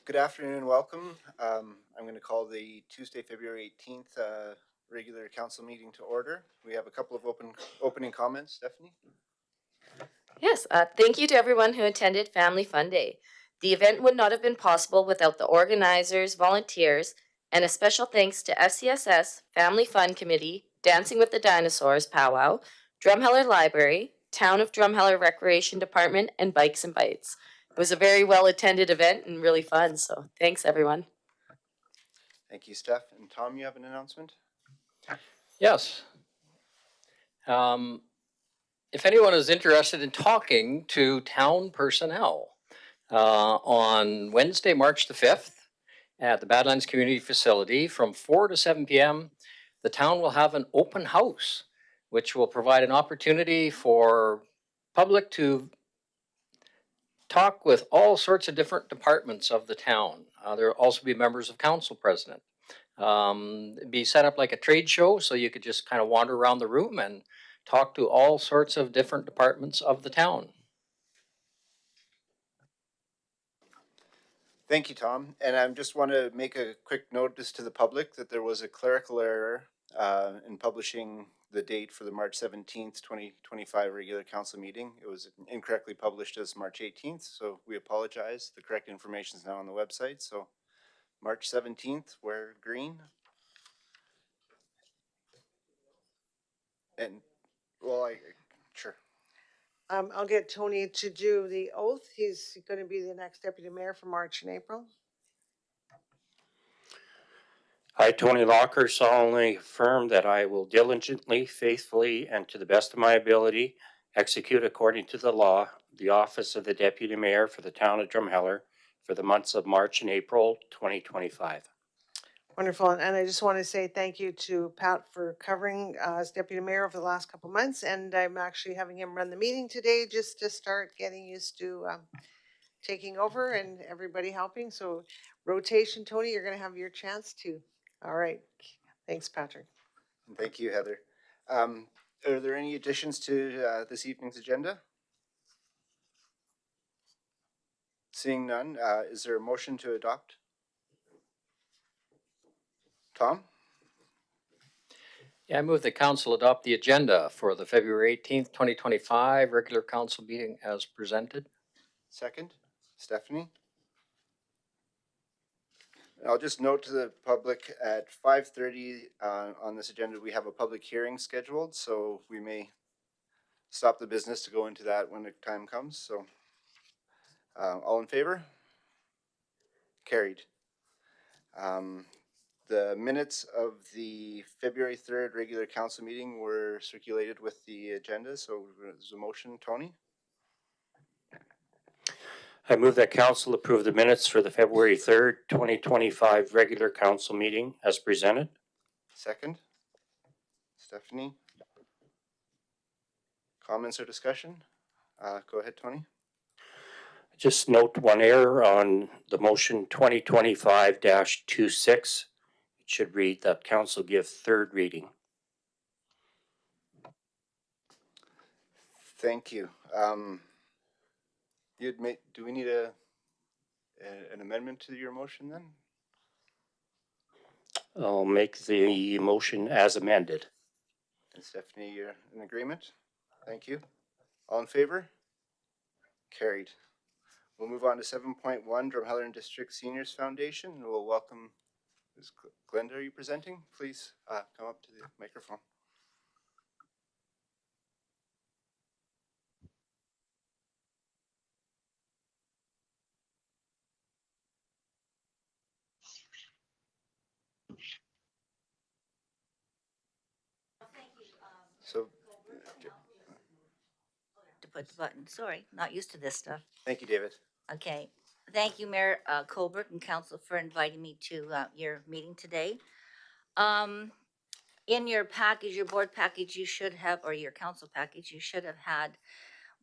Good afternoon and welcome. I'm going to call the Tuesday, February 18th regular council meeting to order. We have a couple of opening comments. Stephanie? Yes, thank you to everyone who attended Family Fun Day. The event would not have been possible without the organizers, volunteers, and a special thanks to FCSS, Family Fun Committee, Dancing with the Dinosaurs Powwow, Drumheller Library, Town of Drumheller Recreation Department, and Bikes and Bites. It was a very well attended event and really fun, so thanks everyone. Thank you, Steph. And Tom, you have an announcement? Yes. If anyone is interested in talking to town personnel on Wednesday, March the 5th at the Badlands Community Facility from 4 to 7 p.m., the town will have an open house, which will provide an opportunity for public to talk with all sorts of different departments of the town. There will also be members of council president. Be set up like a trade show, so you could just kind of wander around the room and talk to all sorts of different departments of the town. Thank you, Tom. And I just want to make a quick notice to the public that there was a clerical error in publishing the date for the March 17th, 2025 regular council meeting. It was incorrectly published as March 18th, so we apologize. The correct information is now on the website. So March 17th, wear green. And well, sure. I'll get Tony to do the oath. He's going to be the next deputy mayor for March and April. I, Tony Locker, solemnly affirm that I will diligently, faithfully, and to the best of my ability execute according to the law the office of the deputy mayor for the town of Drumheller for the months of March and April 2025. Wonderful. And I just want to say thank you to Pat for covering as deputy mayor over the last couple of months. And I'm actually having him run the meeting today just to start getting used to taking over and everybody helping. So rotation, Tony, you're going to have your chance too. All right. Thanks, Patrick. Thank you, Heather. Are there any additions to this evening's agenda? Seeing none, is there a motion to adopt? Tom? Yeah, I move the council adopt the agenda for the February 18th, 2025 regular council meeting as presented. Second? Stephanie? I'll just note to the public at 5:30 on this agenda, we have a public hearing scheduled, so we may stop the business to go into that when the time comes. So all in favor? Carried. The minutes of the February 3rd regular council meeting were circulated with the agenda. So there's a motion, Tony? I move that council approve the minutes for the February 3rd, 2025 regular council meeting as presented. Second? Stephanie? Comments or discussion? Go ahead, Tony. Just note one error on the motion 2025-26. It should read that council give third reading. Thank you. Do we need an amendment to your motion then? I'll make the motion as amended. And Stephanie, you're in agreement? Thank you. All in favor? Carried. We'll move on to 7.1, Drumheller and District Seniors Foundation. We'll welcome Ms. Glenda. Are you presenting? Please come up to the microphone. So, to put the button. Sorry, not used to this stuff. thank you, David. Okay. Thank you, Mayor Colbert and Council for inviting me to your meeting today. In your package, your board package, you should have, or your council package, you should have had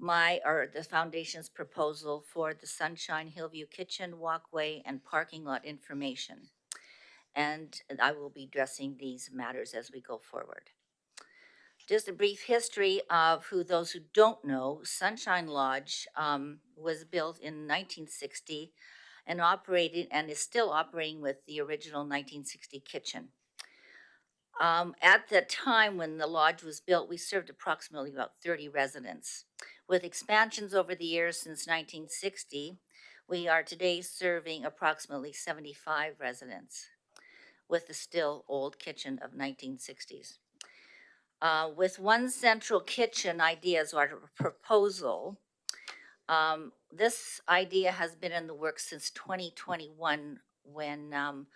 the foundation's proposal for the Sunshine Hillview Kitchen, walkway, and parking lot information. And I will be addressing these matters as we go forward. Just a brief history of those who don't know, Sunshine Lodge was built in 1960 and operated and is still operating with the original 1960 kitchen. At the time when the lodge was built, we served approximately about 30 residents. With expansions over the years since 1960, we are today serving approximately 75 residents with the still old kitchen of 1960s. With one central kitchen ideas or proposal, this idea has been in the works since 2021 when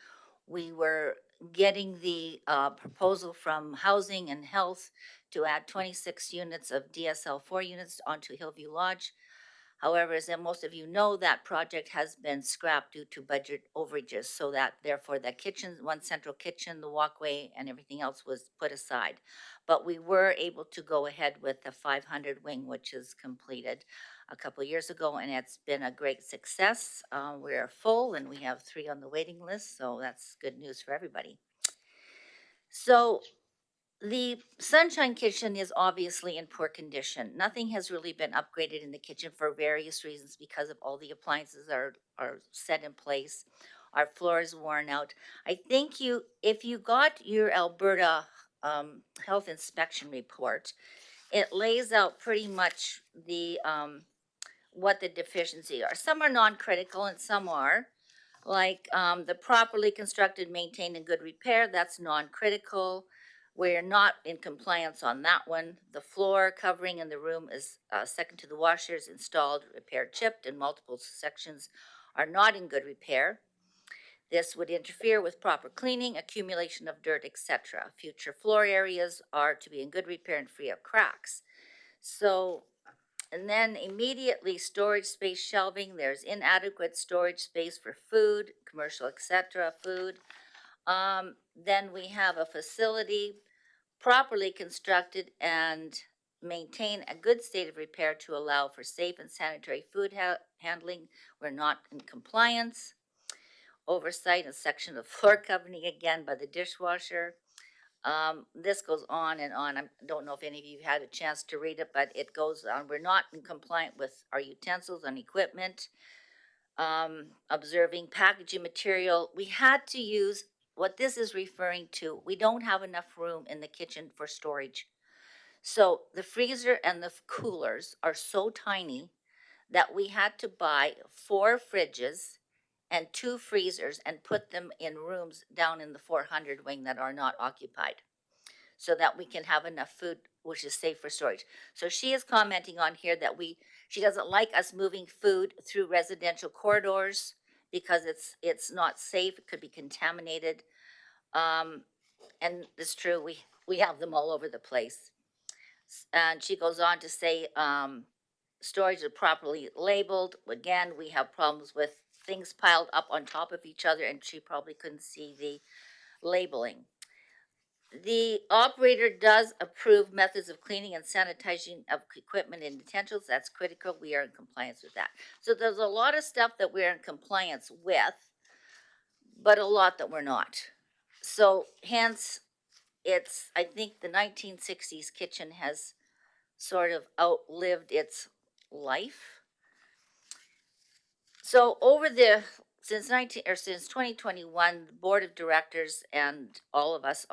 we were getting the proposal from Housing and Health to add 26 units of DSL 4 units onto Hillview Lodge. However, as most of you know, that project has been scrapped due to budget overages, so that therefore the kitchen, one central kitchen, the walkway, and everything else was put aside. But we were able to go ahead with the 500 wing, which is completed a couple years ago, and it's been a great success. We're full, and we have 3 on the waiting list, so that's good news for everybody. So the Sunshine Kitchen is obviously in poor condition. Nothing has really been upgraded in the kitchen for various reasons because of all the appliances are set in place. Our floor is worn out. I think if you got your Alberta health inspection report, it lays out pretty much the what the deficiencies are. Some are non-critical and some are. Like the properly constructed, maintained, and good repair, that's non-critical. We're not in compliance on that one. The floor covering in the room is second to the washers, installed, repaired, chipped, and multiple sections are not in good repair. This would interfere with proper cleaning, accumulation of dirt, etc. Future floor areas are to be in good repair and free of cracks. So, and then immediately storage space shelving, there's inadequate storage space for food, commercial, etc. food. Then we have a facility properly constructed and maintain a good state of repair to allow for safe and sanitary food handling. We're not in compliance. Oversight and section of floor covering again by the dishwasher. This goes on and on. I don't know if any of you had a chance to read it, but it goes on. We're not in compliant with our utensils and equipment. Observing packaging material. We had to use what this is referring to. We don't have enough room in the kitchen for storage. So the freezer and the coolers are so tiny that we had to buy 4 fridges and 2 freezers and put them in rooms down in the 400 wing that are not occupied so that we can have enough food which is safe for storage. So she is commenting on here that she doesn't like us moving food through residential corridors because it's not safe, it could be contaminated. And it's true, we have them all over the place. And she goes on to say storage is properly labeled. Again, we have problems with things piled up on top of each other, and she probably couldn't see the labeling. The operator does approve methods of cleaning and sanitizing of equipment and utensils. That's critical. We are in compliance with that. So there's a lot of stuff that we're in compliance with, but a lot that we're not. So hence, I think the 1960s kitchen has sort of outlived its life. So since 2021, the board of directors and all of us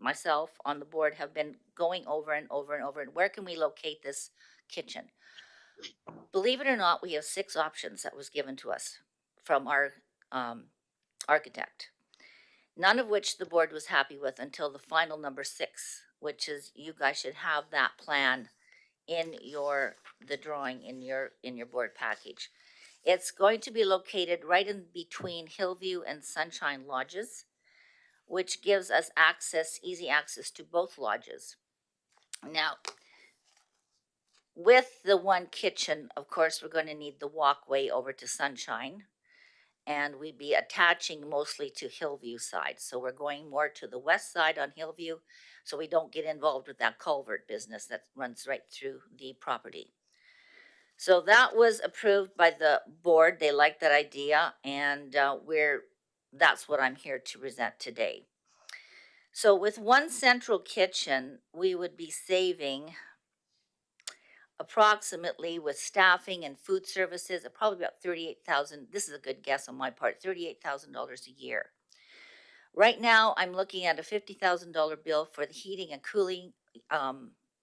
myself on the board have been going over and over and over, and where can we locate this kitchen? Believe it or not, we have 6 options that was given to us from our architect, none of which the board was happy with until the final number 6, which is you guys should have that plan in the drawing in your board package. It's going to be located right in between Hillview and Sunshine Lodges, which gives us easy access to both lodges. Now, with the one kitchen, of course, we're going to need the walkway over to Sunshine, and we'd be attaching mostly to Hillview side. So we're going more to the west side on Hillview, so we don't get involved with that culvert business that runs right through the property. So that was approved by the board. They liked that idea, and that's what I'm here to present today. So with one central kitchen, we would be saving approximately with staffing and food services, probably about 38,000. This is a good guess on my part, $38,000 a year. Right now, I'm looking at a $50,000 bill for the heating and cooling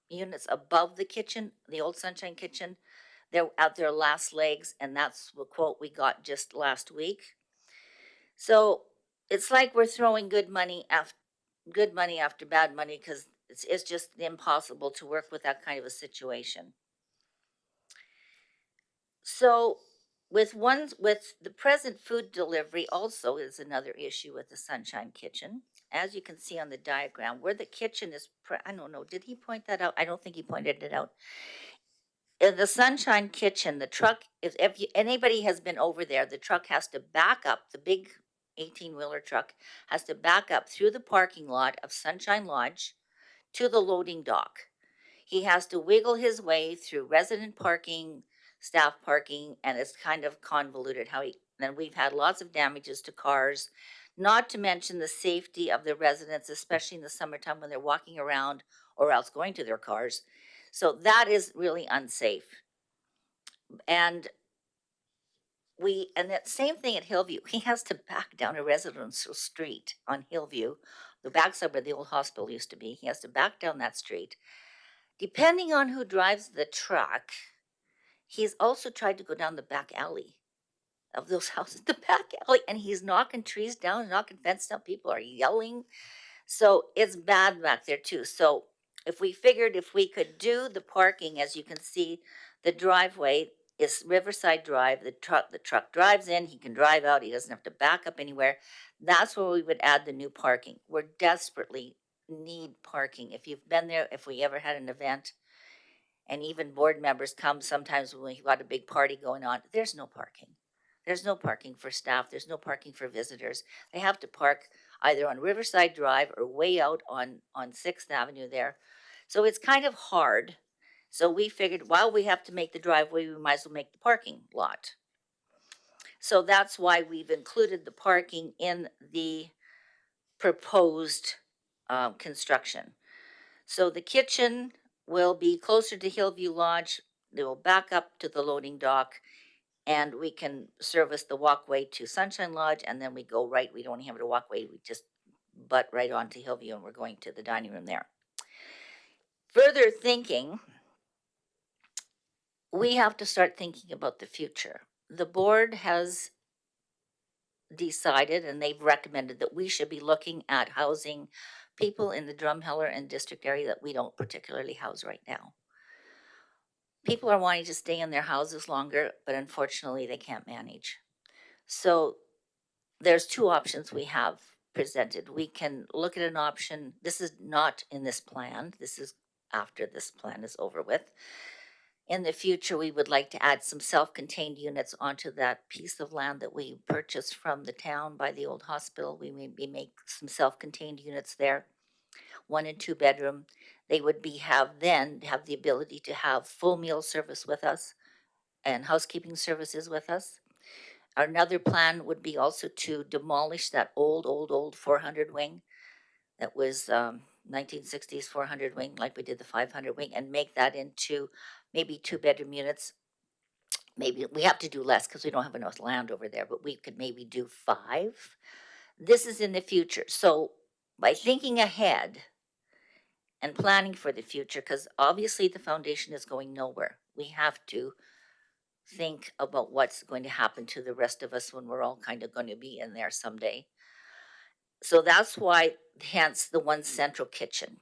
units above the kitchen, the old Sunshine Kitchen. They're at their last legs, and that's the quote we got just last week. So it's like we're throwing good money after bad money, because it's just impossible to work with that kind of a situation. So with the present food delivery also is another issue with the Sunshine Kitchen. As you can see on the diagram, where the kitchen is, I don't know, did he point that out? I don't think he pointed it out. In the Sunshine Kitchen, the truck, if anybody has been over there, the truck has to back up, the big 18-wheeler truck has to back up through the parking lot of Sunshine Lodge to the loading dock. He has to wiggle his way through resident parking, staff parking, and it's kind of convoluted and we've had lots of damages to cars, not to mention the safety of the residents, especially in the summertime when they're walking around or else going to their cars. So that is really unsafe. And that same thing at Hillview. He has to back down a residential street on Hillview, the backside where the old hospital used to be. He has to back down that street. Depending on who drives the truck, he's also tried to go down the back alley of those houses, the back alley, and he's knocking trees down, knocking fence down. People are yelling. So it's bad back there too. So if we figured if we could do the parking, as you can see, the driveway is Riverside Drive. The truck drives in, he can drive out, he doesn't have to back up anywhere. That's where we would add the new parking. We're desperately need parking. If you've been there, if we ever had an event, and even board members come sometimes when we've got a big party going on, there's no parking. There's no parking for staff. There's no parking for visitors. They have to park either on Riverside Drive or way out on 6th Avenue there. So it's kind of hard. So we figured while we have to make the driveway, we might as well make the parking lot. So that's why we've included the parking in the proposed construction. So the kitchen will be closer to Hillview Lodge. They will back up to the loading dock, and we can service the walkway to Sunshine Lodge, and then we go right. We don't have a walkway. We just butt right onto Hillview, and we're going to the dining room there. Further thinking, we have to start thinking about the future. The board has decided, and they've recommended, that we should be looking at housing people in the Drumheller and district area that we don't particularly house right now. People are wanting to stay in their houses longer, but unfortunately they can't manage. So there's two options we have presented. We can look at an option. This is not in this plan. This is after this plan is over with. In the future, we would like to add some self-contained units onto that piece of land that we purchased from the town by the old hospital. We maybe make some self-contained units there, 1 and 2 bedroom. They would have the ability to have full meal service with us and housekeeping services with us. Another plan would be also to demolish that old 400 wing that was 1960s 400 wing, like we did the 500 wing, and make that into maybe 2-bedroom units. Maybe we have to do less because we don't have enough land over there, but we could maybe do 5. This is in the future. So by thinking ahead and planning for the future, because obviously the foundation is going nowhere, we have to think about what's going to happen to the rest of us when we're all kind of going to be in there someday. So that's why, hence the one central kitchen.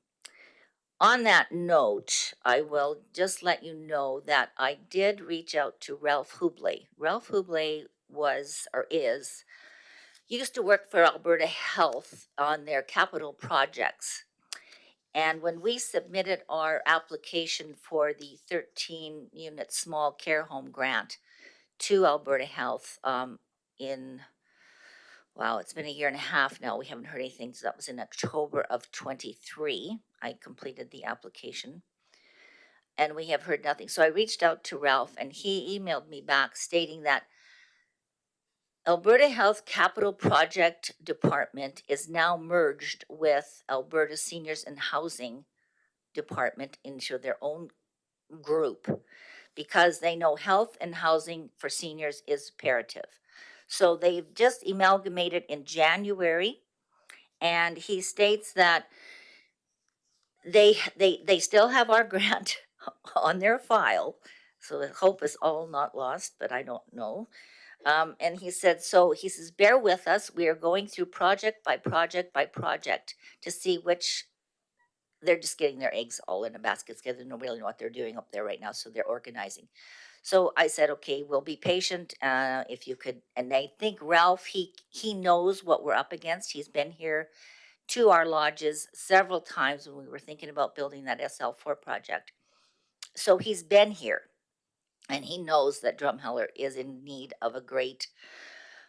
On that note, I will just let you know that I did reach out to Ralph Hubley. Ralph Hubley used to work for Alberta Health on their capital projects. And when we submitted our application for the 13-unit small care home grant to Alberta Health it's been a year and a half now. We haven't heard anything. So that was in October of 23. I completed the application and we have heard nothing. So I reached out to Ralph and he emailed me back stating that Alberta Health Capital Project Department is now merged with Alberta Seniors and Housing Department into their own group because they know health and housing for seniors is imperative. So they've just amalgamated in January, and he states that they still have our grant on their file. So the hope is all not lost, but I don't know. And he said, so he says, bear with us. We are going through project by project by project to see which they're just getting their eggs all in a basket together. They don't really know what they're doing up there right now. So they're organizing. So I said, okay, we'll be patient. If you could, and I think Ralph, he knows what we're up against. He's been here to our lodges several times when we were thinking about building that SL4 project. So he's been here and he knows that Drumheller is in need of a great,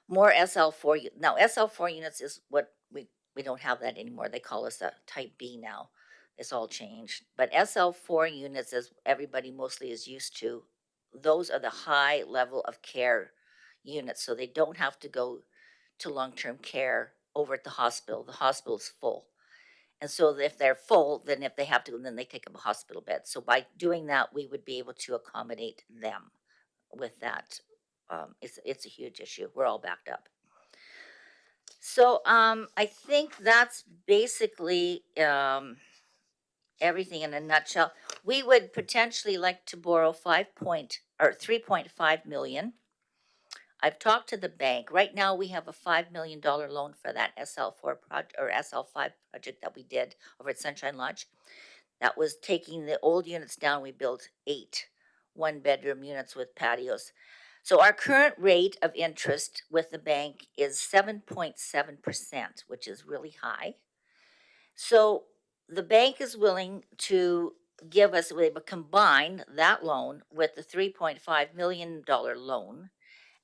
more SL4. Now, SL4 units is what we don't have that anymore. They call us a type B now. It's all changed. But SL4 units, as everybody mostly is used to, those are the high level of care units. So they don't have to go to long-term care over at the hospital. The hospital's full. And so if they're full, then if they have to, then they take up a hospital bed. So by doing that, we would be able to accommodate them with that. It's a huge issue. We're all backed up. So I think that's basically everything in a nutshell. We would potentially like to borrow 3.5 million. I've talked to the bank. Right now we have a $5 million loan for that SL4 project or SL5 project that we did over at Sunshine Lodge. That was taking the old units down. We built 8 one-bedroom units with patios. So our current rate of interest with the bank is 7.7%, which is really high. So the bank is willing to give us, they would combine that loan with the $3.5 million loan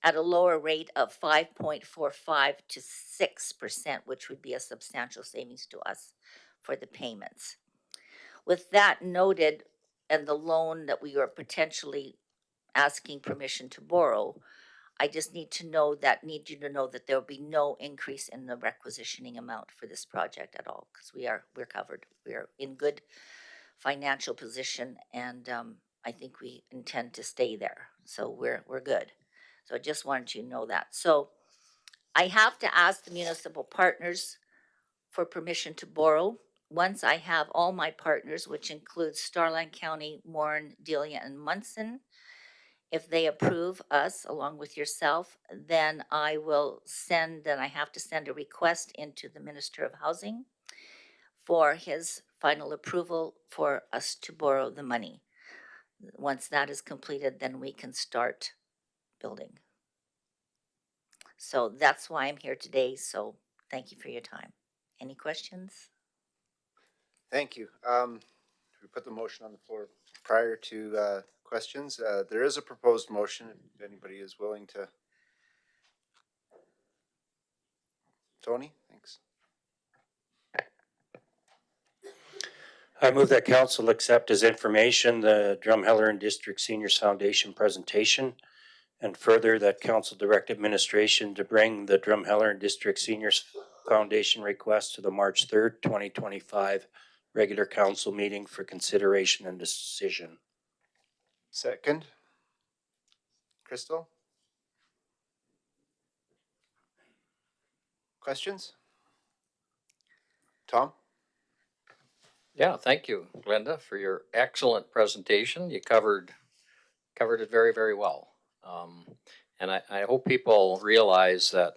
at a lower rate of 5.45 to 6%, which would be a substantial savings to us for the payments. With that noted, and the loan that we are potentially asking permission to borrow, I just need you to know that there will be no increase in the requisitioning amount for this project at all, because we're covered. We're in good financial position, and I think we intend to stay there. So we're good. So I just wanted you to know that. So I have to ask the municipal partners for permission to borrow. Once I have all my partners, which includes Starland County, Warren, Delia, and Munson, if they approve us along with yourself, then I have to send a request into the Minister of Housing for his final approval for us to borrow the money. Once that is completed, then we can start building. So that's why I'm here today. So thank you for your time. Any questions? Thank you. We put the motion on the floor prior to questions. There is a proposed motion if anybody is willing to. Tony, thanks. I move that council accept as information the Drumheller and District Seniors Foundation presentation, and further that council direct administration to bring the Drumheller and District Seniors Foundation request to the March 3rd, 2025 regular council meeting for consideration and decision. Second. Crystal? Questions? Tom? Yeah, thank you, Glenda, for your excellent presentation. You covered it very, very well. And I hope people realize that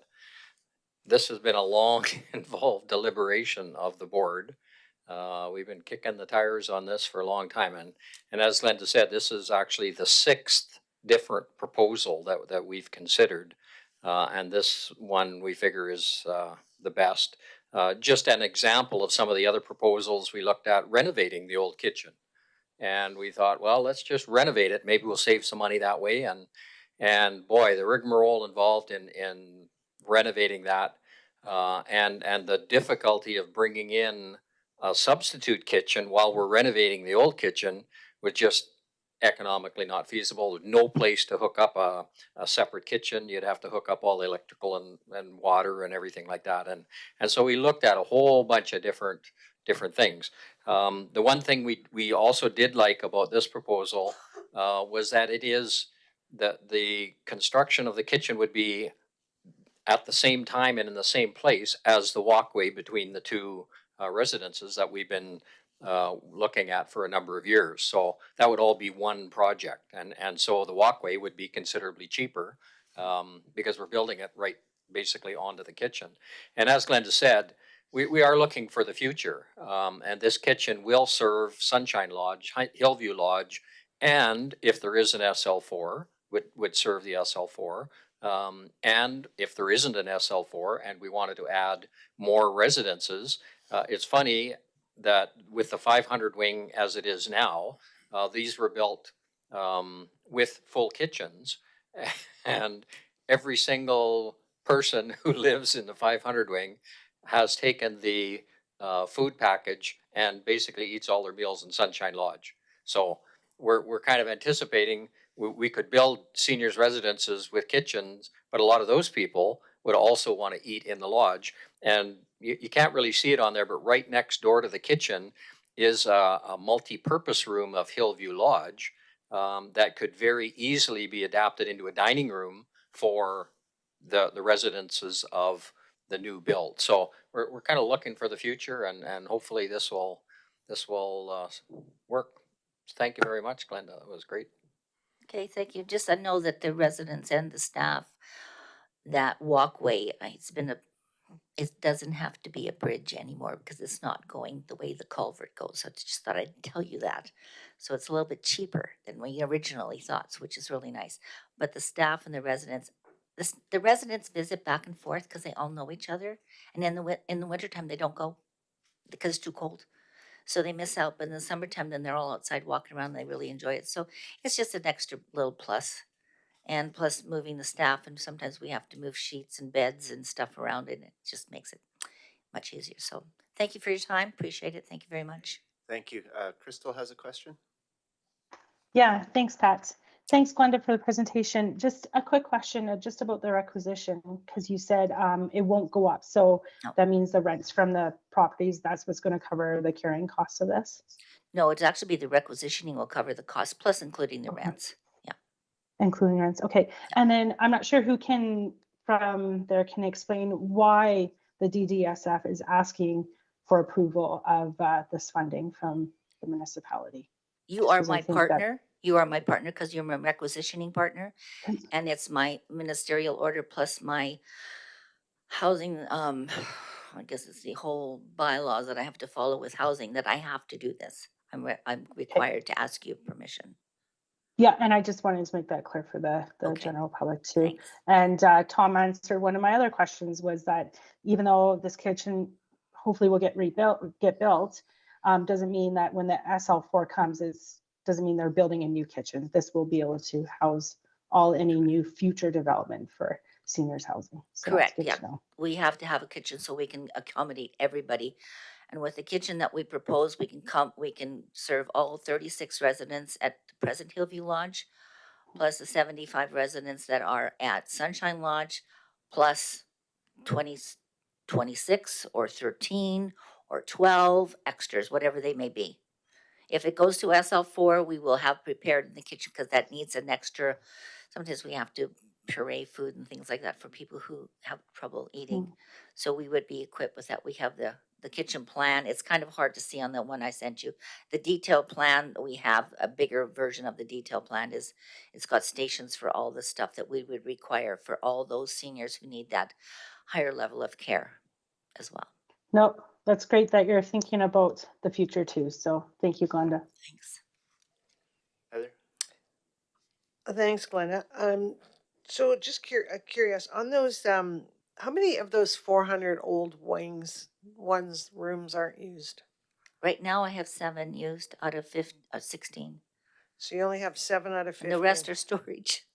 this has been a long, involved deliberation of the board. We've been kicking the tires on this for a long time. And as Glenda said, this is actually the 6th different proposal that we've considered. And this one we figure is the best. Just an example of some of the other proposals we looked at, renovating the old kitchen. And we thought, well, let's just renovate it. Maybe we'll save some money that way. And boy, the rigmarole involved in renovating that and the difficulty of bringing in a substitute kitchen while we're renovating the old kitchen was just economically not feasible. There's no place to hook up a separate kitchen. You'd have to hook up all the electrical and water and everything like that. And so we looked at a whole bunch of different things. The one thing we also did like about this proposal was that it is that the construction of the kitchen would be at the same time and in the same place as the walkway between the two residences that we've been looking at for a number of years. So that would all be one project, and so the walkway would be considerably cheaper because we're building it right basically onto the kitchen. And as Glenda said, we are looking for the future, and this kitchen will serve Sunshine Lodge, Hillview Lodge, and if there is an SL4, would serve the SL4. And if there isn't an SL4 and we wanted to add more residences, it's funny that with the 500 wing as it is now, these were built with full kitchens, and every single person who lives in the 500 wing has taken the food package and basically eats all their meals in Sunshine Lodge. So we're kind of anticipating we could build seniors residences with kitchens, but a lot of those people would also want to eat in the lodge. And you can't really see it on there, but right next door to the kitchen is a multi-purpose room of Hillview Lodge that could very easily be adapted into a dining room for the residences of the new build. So we're kind of looking for the future, and hopefully this will work. Thank you very much, Glenda. That was great. Okay, thank you. Just I know that the residents and the staff, that walkway, it doesn't have to be a bridge anymore because it's not going the way the culvert goes. So I just thought I'd tell you that. So it's a little bit cheaper than we originally thought, which is really nice. But the staff and the residents, the residents visit back and forth because they all know each other. And in the wintertime, they don't go because it's too cold. So they miss out. But in the summertime, then they're all outside walking around and they really enjoy it. So it's just an extra little plus. And plus moving the staff, and sometimes we have to move sheets and beds and stuff around, and it just makes it much easier. So thank you for your time. Appreciate it. Thank you very much. Thank you. Crystal has a question. Yeah, thanks, Pat. Thanks, Glenda, for the presentation. Just a quick question just about the requisition, because you said it won't go up. So No. that means the rents from the properties, that's what's going to cover the carrying costs of this? No, it's actually be the requisitioning will cover the cost, plus including the Okay. rents. Including rents, okay. And then I'm not sure who from there can explain why the DDSF is asking for approval of this funding from the municipality. You are 'Cause I my think that- partner. You are my partner because you're my requisitioning partner, and it's my ministerial order plus my housing. I guess it's the whole bylaws that I have to follow with housing that I have to do this. I'm required to ask you permission. Yeah, and I just wanted to make that clear for the Okay. general public too. Thanks. And Tom answered one of my other questions, was that even though this kitchen hopefully will get built, doesn't mean that when the SL4 comes, doesn't mean they're building a new kitchen. This will be able to house any new future development for seniors housing. So that's Correct, good yeah. to know. We have to have a kitchen so we can accommodate everybody. And with the kitchen that we propose, we can serve all 36 residents at the present Hillview Lodge, plus the 75 residents that are at Sunshine Lodge, plus 20, 26 or 13 or 12 extras, whatever they may be. If it goes to SL4, we will have prepared in the kitchen because that needs an extra. Sometimes we have to puree food and things like that for people who have trouble eating. So we would be equipped with that. We have the kitchen plan. It's kind of hard to see on the one I sent you. The detailed plan, we have a bigger version of the detailed plan. It's got stations for all the stuff that we would require for all those seniors who need that higher level of care as well. No, that's great that you're thinking about the future too. So thank you, Glenda. Thanks. Heather? Thanks, Glenda. So just curious on those, how many of those 400 old rooms aren't used? Right now I have 7 used out of 16. So you only have 7 out of 15. And the rest are storage.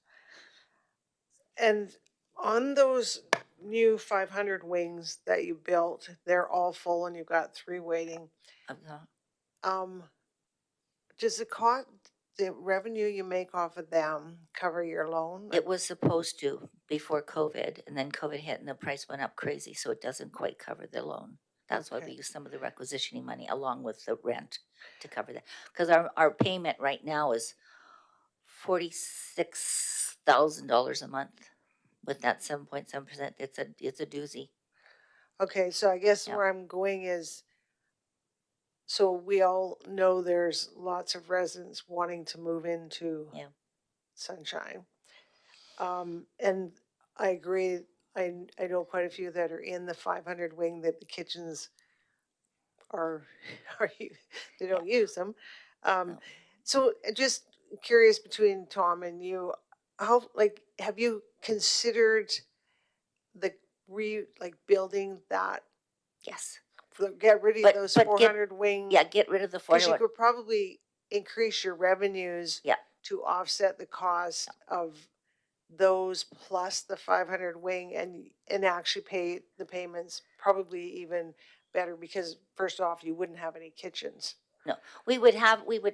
And on those new 500 wings that you built, they're all full and you've got 3 waiting. Does the revenue you make off of them cover your loan? It was supposed to before COVID, and then COVID hit and the price went up crazy, so it doesn't quite cover the loan. That's why Okay. we use some of the requisitioning money along with the rent to cover that. Because our payment right now is $46,000 a month with that 7.7%. It's a doozy. Okay, so I guess Yeah. where I'm going is, so we all know there's lots of residents wanting to move into Yeah. Sunshine. And I agree, I know quite a few that are in the 500 wing that the kitchens are, they don't use them. No. So just curious between Tom and you, how, like, have you considered the like building that, Yes. get rid of But- those but get- 400 wing? Yeah, get rid of the Because you 400. could probably increase your revenues Yeah. to offset the cost of those plus the 500 wing, and actually pay the payments probably even better, because first off, you wouldn't have any kitchens. We would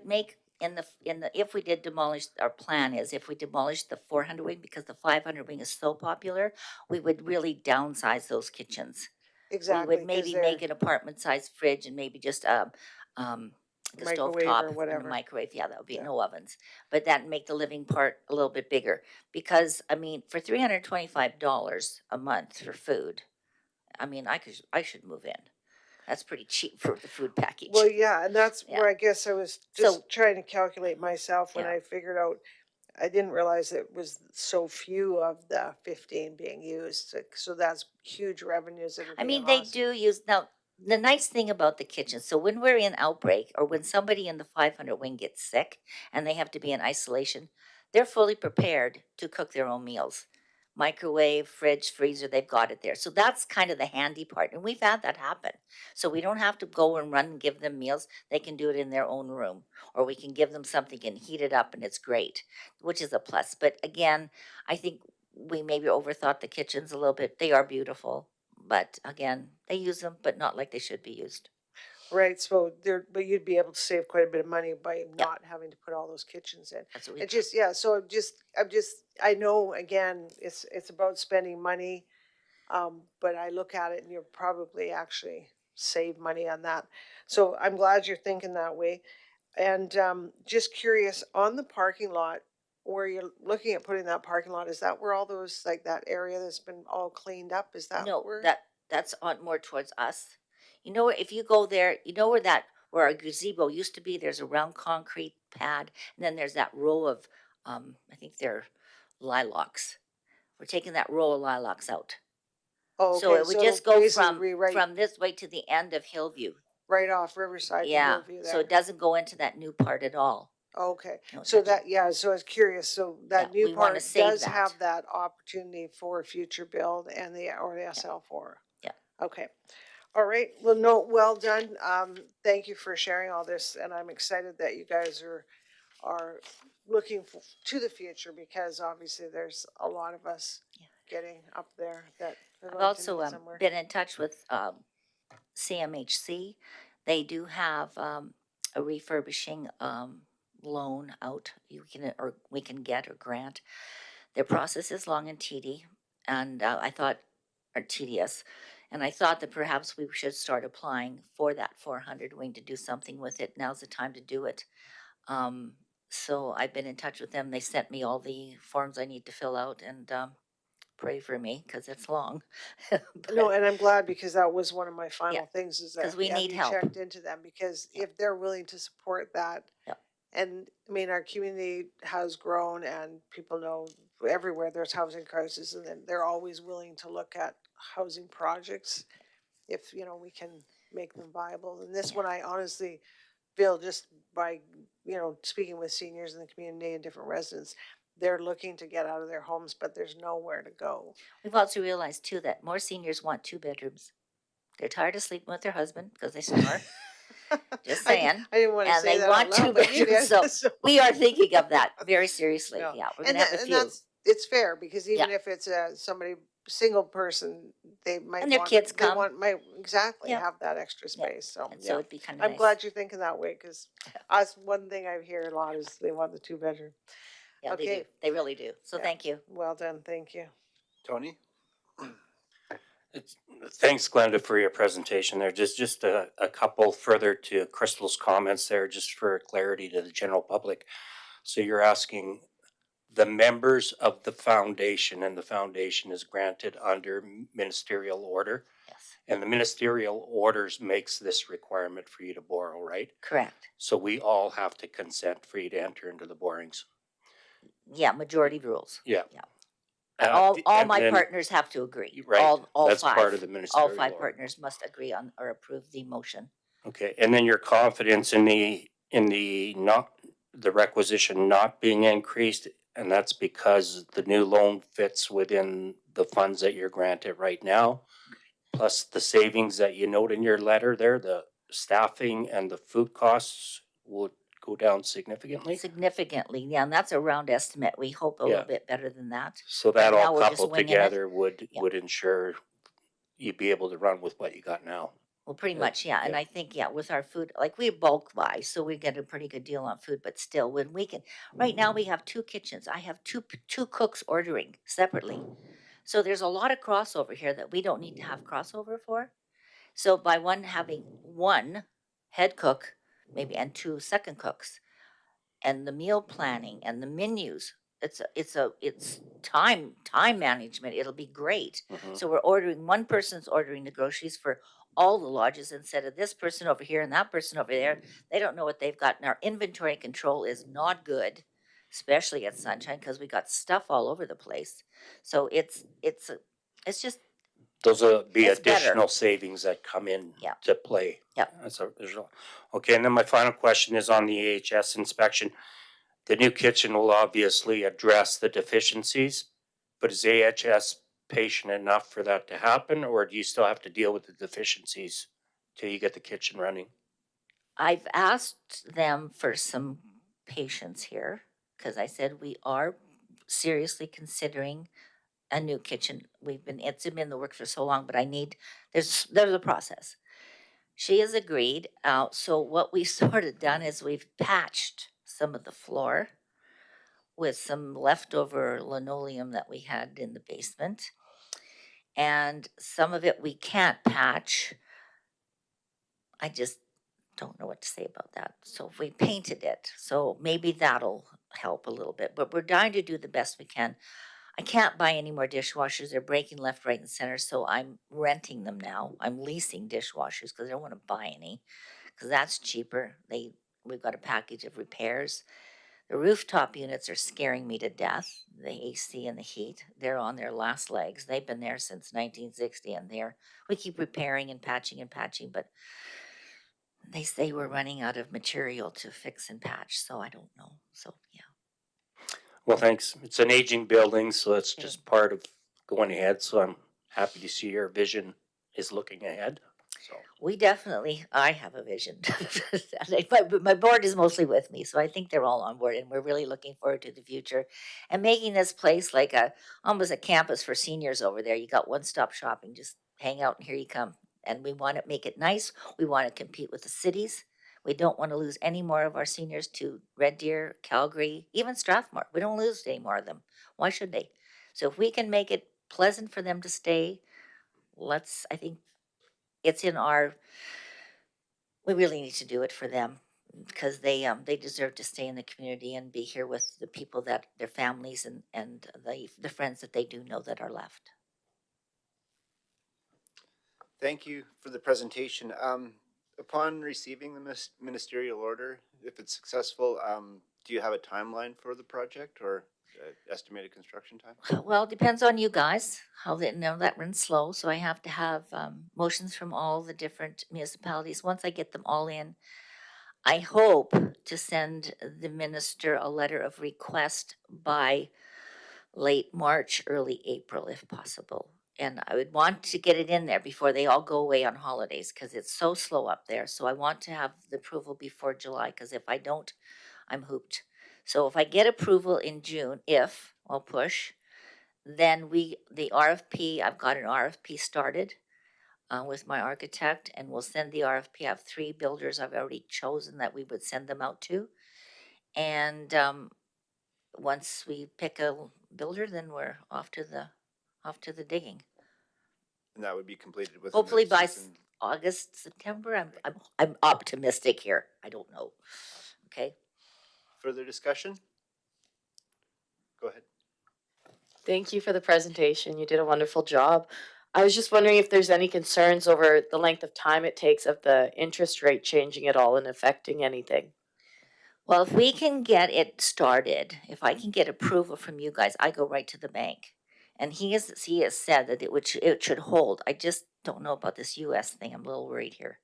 make if we did demolish, our plan is if we demolish the 400 wing, because the 500 wing is so popular, we would really downsize those kitchens. Exactly. We would maybe make an apartment sized fridge and maybe just like a stove Microwave top or and whatever. a microwave. Yeah, that would be Yeah. no ovens, but that make the living part a little bit bigger. Because I mean, for $325 a month for food, I mean, I should move in. That's pretty cheap for the food package. Well, yeah, and that's Yeah. where I guess I was just So- trying to calculate myself when Yeah. I figured out, I didn't realize it was so few of the 15 being used. So that's huge revenues that are I being mean, they lost. do use now. The nice thing about the kitchen, so when we're in outbreak or when somebody in the 500 wing gets sick and they have to be in isolation, they're fully prepared to cook their own meals. Microwave, fridge, freezer, they've got it there. So that's kind of the handy part. And we've had that happen. So we don't have to go and run and give them meals. They can do it in their own room. Or we can give them something and heat it up and it's great, which is a plus. But again, I think we maybe overthought the kitchens a little bit. They are beautiful. But again, they use them, but not like they should be used. Right, so there, but you'd be able to save quite a bit of money by not having to put all those kitchens in. That's what we. It just, yeah, so I know, again, it's about spending money. But I look at it and you'll probably actually save money on that. So I'm glad you're thinking that way. And, just curious, on the parking lot, where you're looking at putting that parking lot, is that where all those, like that area that's been all cleaned up, is that No, where? that's on more towards us. You know, if you go there, you know where our gazebo used to be. There's a round concrete pad, and then there's that row of I think they're lilacs. We're taking that row of lilacs out. Oh, So okay, it would it'll just go basically be from this way to the end of Hillview. right off Riverside to Yeah. Hillview So there. it doesn't go into that new part at all. Okay, No, so touch that, yeah, so I was curious, so that Yeah, new we wanna part save does that. have that opportunity for future build and the SL4. Yeah. Okay, all right, well, no, well done, thank you for sharing all this, and I'm excited that you guys are looking to the future, because obviously there's a lot of us Yeah. getting up there that are I've going to also need somewhere. been in touch with CMHC. They do have a refurbishing loan out. We can get or grant. Their process is long and tedious, and I thought, or tedious, and I thought that perhaps we should start applying for that 400 wing to do something with it. Now's the time to do it. So I've been in touch with them. They sent me all the forms I need to fill out, and pray for me because it's long. No, and I'm glad, because that was one of my final Yeah, things, is 'cause that we have need you help. checked into them, because Yeah. if they're willing to support that. Yeah. And I mean, our community has grown, and people know everywhere there's housing crisis, and then they're always willing to look at housing projects if, we can make them viable. And this one, I honestly feel, just by, speaking with seniors in the community and different residents, they're looking to get out of their homes, but there's nowhere to go. We've also realized too that more seniors want 2 bedrooms. They're tired of sleeping with their husband because they snore. Just saying. I didn't want to And say they that want out loud, 2 but you bedrooms. did. So we are thinking of that very seriously. No. Yeah, we're And gonna have a and few. it's fair, because even Yeah. if it's somebody single person, they might And their want, kids they come. might exactly Yeah. have that extra Yeah. space. So And yeah, so it'd be kind of I'm nice. glad you're thinking that way, because that's one thing I hear a lot, is they want the 2 bedroom. Yeah, they Okay. do. They really do. So Yeah. thank you. Well done, thank you. Tony? Thanks, Glenda, for your presentation there. Just a couple further to Crystal's comments there, just for clarity to the general public. So you're asking the members of the foundation, and the foundation is granted under ministerial order, Yes, and the ministerial orders makes this requirement for you to borrow, right? correct. So we all have to consent for you to enter into the borings. Yeah, majority rules. Yeah. Yeah. Uh, All and my then- partners have to agree. Right, All that's five. part of the All ministerial five order. partners must agree on or approve the motion. Okay, and then your confidence in the requisition not being increased, and that's because the new loan fits within the funds that you're granted right now, plus the savings that you note in your letter there, the staffing and the food costs would go down significantly. Significantly, yeah, and that's a round estimate. We hope a Yeah. little bit better than that. So that Right now, all we're just coupled winging it. together would Yeah. ensure you'd be able to run with what you got now. Well, pretty Yeah, much, yeah. And yeah. I think, yeah, with our food, like we bulk buy, so we get a pretty good deal on food. But still, when we can, right now we have two kitchens. I have two cooks ordering separately, so there's a lot of crossover here that we don't need to have crossover for. So by having one head cook, maybe, and two second cooks, and the meal planning and the menus, it's time management. It'll be great. Mhm. So one person's ordering the groceries for all the lodges instead of this person over here and that person over there. They don't know what they've got, and our inventory control is not good, especially at Sunshine, because we got stuff all over the place. So it's just Those will be It's better. additional savings that come in Yeah. to play. Yep. Okay, and then my final question is on the AHS inspection. The new kitchen will obviously address the deficiencies, but is AHS patient enough for that to happen, or do you still have to deal with the deficiencies till you get the kitchen running? I've asked them for some patience here because I said we are seriously considering a new kitchen. It's been in the works for so long, but there's a process. She has agreed. So what we sort of done is we've patched some of the floor with some leftover linoleum that we had in the basement, and some of it we can't patch. I just don't know what to say about that. So we painted it. So maybe that'll help a little bit. But we're dying to do the best we can. I can't buy any more dishwashers. They're breaking left, right, and center. So I'm renting them now. I'm leasing dishwashers because I don't want to buy any because that's cheaper. We've got a package of repairs. The rooftop units are scaring me to death. The AC and the heat, they're on their last legs. They've been there since 1960 and we keep repairing and patching, but they say we're running out of material to fix and patch, so I don't know. So yeah. Well, thanks. It's an aging building, so it's just part of going ahead. So I'm happy to see your vision is looking ahead. So I have a vision. My board is mostly with me, so I think they're all on board, and we're really looking forward to the future and making this place like almost a campus for seniors over there. You got one-stop shopping, just hang out and here you come. And we want to make it nice. We want to compete with the cities. We don't want to lose any more of our seniors to Red Deer, Calgary, even Strathmore. We don't lose any more of them. Why should they? So if we can make it pleasant for them to stay, I think it's in we really need to do it for them because they deserve to stay in the community and be here with the people that their families and the friends that they do know that are left. Thank you for the presentation. Upon receiving the ministerial order, if it's successful, do you have a timeline for the project or estimated construction time? Well, it depends on you guys how they know that runs slow. So I have to have motions from all the different municipalities. Once I get them all in, I hope to send the minister a letter of request by late March, early April, if possible. And I would want to get it in there before they all go away on holidays because it's so slow up there. So I want to have the approval before July because if I don't, I'm hooped. So if I get approval in June, I'll push, then the RFP, I've got an RFP started with my architect, and we'll send the RFP. I have 3 builders I've already chosen that we would send them out to. And once we pick a builder, then we're off to the digging. And that would be completed within Hopefully by second. August, September. I'm optimistic here. I don't know. Okay. Further discussion? Go ahead. Thank you for the presentation. You did a wonderful job. I was just wondering if there's any concerns over the length of time it takes of the interest rate changing at all and affecting anything. Well, if we can get it started, if I can get approval from you guys, I go right to the bank. And he has said that it should hold. I just don't know about this US thing. I'm a little worried here.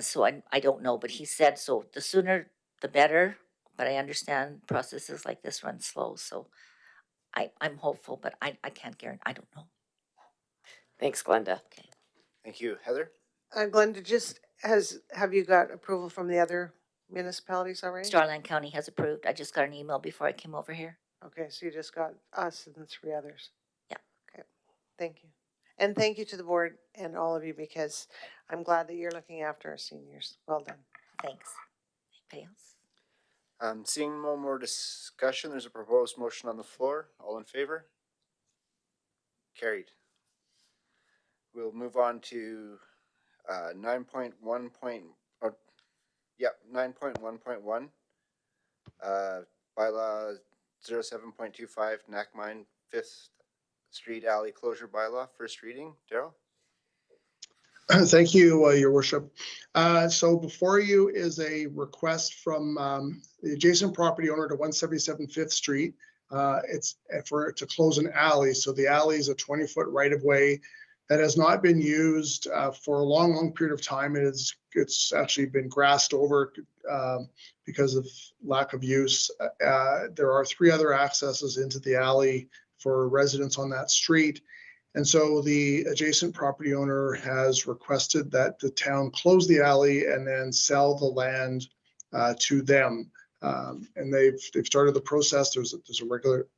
So I don't know, but he said so. The sooner the better. But I understand processes like this run slow. So I'm hopeful, but I can't guarantee. I don't know. Thanks, Glenda. Okay. Thank you. Heather? Glenda, have you got approval from the other municipalities already? Starland County has approved. I just got an email before I came over here. Okay, so you just got us and 3 others. Yeah. Okay, thank you. And thank you to the board and all of you, because I'm glad that you're looking after our seniors. Well done. Thanks. Anybody else? Seeing no more discussion, there's a proposed motion on the floor. All in favor? Carried. We'll move on to 9.1. 9.1.1. Bylaw 07.25 Nakmine 5th Street Alley Closure Bylaw, first reading. Daryl? Thank you, Your Worship. So before you is a request from the adjacent property owner to 177 5th Street. It's for to close an alley. So the alley is a 20-foot right of way that has not been used for a long, long period of time. It's actually been grassed over because of lack of use. There are 3 other accesses into the alley for residents on that street. And so the adjacent property owner has requested that the town close the alley and then sell the land to them. And they've started the process. There's a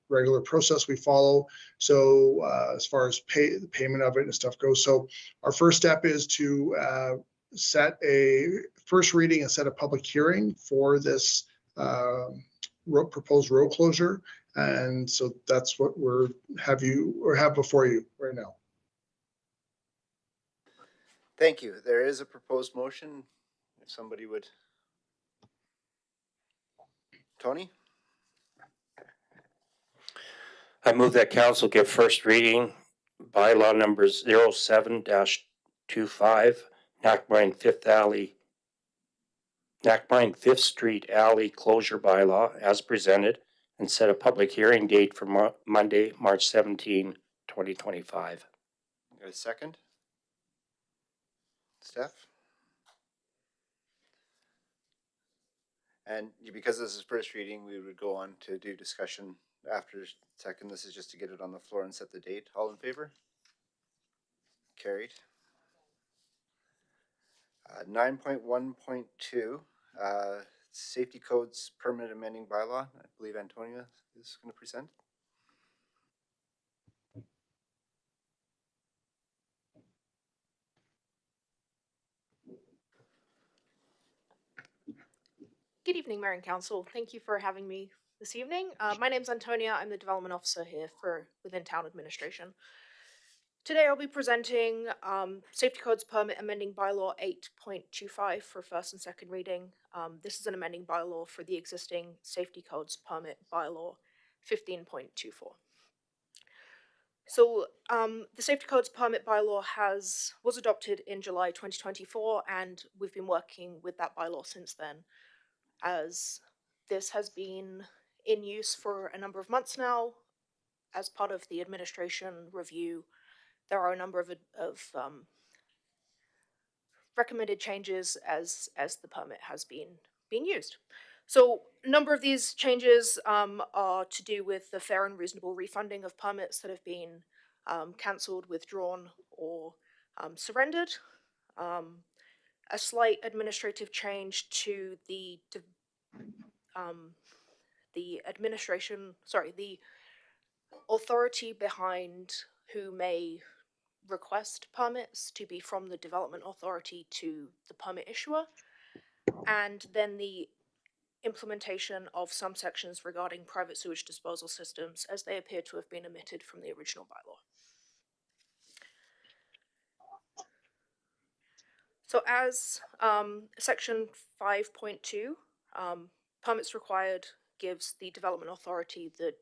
regular process we follow. So as far as the payment of it and stuff goes. So our first step is to set a first reading and set a public hearing for this proposed road closure. And so that's what have before you right now. Thank you. There is a proposed motion. If somebody would. Tony? I move that council give first reading bylaw number 07-25 Nakmine 5th Street Alley Closure Bylaw as presented and set a public hearing date for Monday, March 17, 2025. Got a second? Steph? And because this is first reading, we would go on to do discussion after second. This is just to get it on the floor and set the date. All in favor? Carried. 9.1.2 Safety Codes Permanent Amending Bylaw. I believe Antonia is going to present. Good evening, Mayor and Council. Thank you for having me this evening. My name's Antonia. I'm the Development Officer here within Town Administration. Today I'll be presenting Safety Codes Permit Amending Bylaw 8.25 for first and second reading. This is an amending bylaw for the existing Safety Codes Permit Bylaw 15.24. So the Safety Codes Permit Bylaw was adopted in July 2024, and we've been working with that bylaw since then, as this has been in use for a number of months now. As part of the administration review, there are a number of recommended changes as the permit has been used. So a number of these changes are to do with the fair and reasonable refunding of permits that have been cancelled, withdrawn, or surrendered. A slight administrative change to the authority behind who may request permits to be from the development authority to the permit issuer, and then the implementation of some sections regarding private sewage disposal systems as they appear to have been omitted from the original bylaw. So as section 5.2, permits required gives the development authority the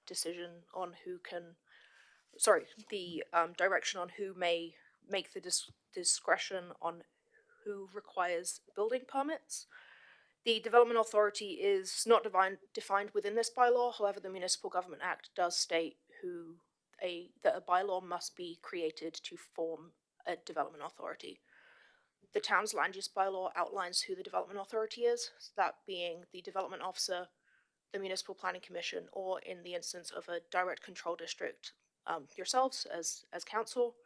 decision on who can, the direction on who may make the discretion on who requires building permits. The development authority is not defined within this bylaw. However, the Municipal Government Act does state that a bylaw must be created to form a development authority. The town's land use bylaw outlines who the development authority is, that being the development officer, the municipal planning commission, or in the instance of a direct control district, yourselves as council.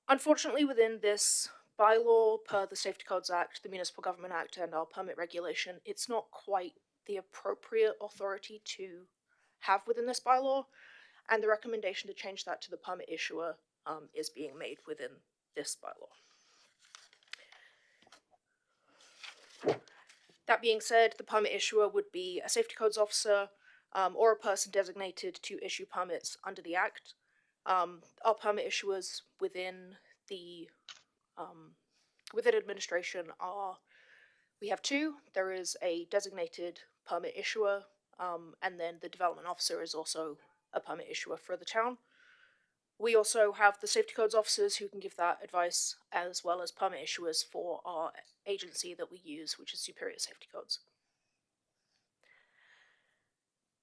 Unfortunately, within this bylaw, per the Safety Codes Act, the Municipal Government Act, and our permit regulation, it's not quite the appropriate authority to have within this bylaw, and the recommendation to change that to the permit issuer is being made within this bylaw. That being said, the permit issuer would be a safety codes officer or a person designated to issue permits under the Act. Our permit issuers within the within administration we have two. There is a designated permit issuer, and then the development officer is also a permit issuer for the town. We also have the safety codes officers who can give that advice, as well as permit issuers for our agency that we use, which is Superior Safety Codes.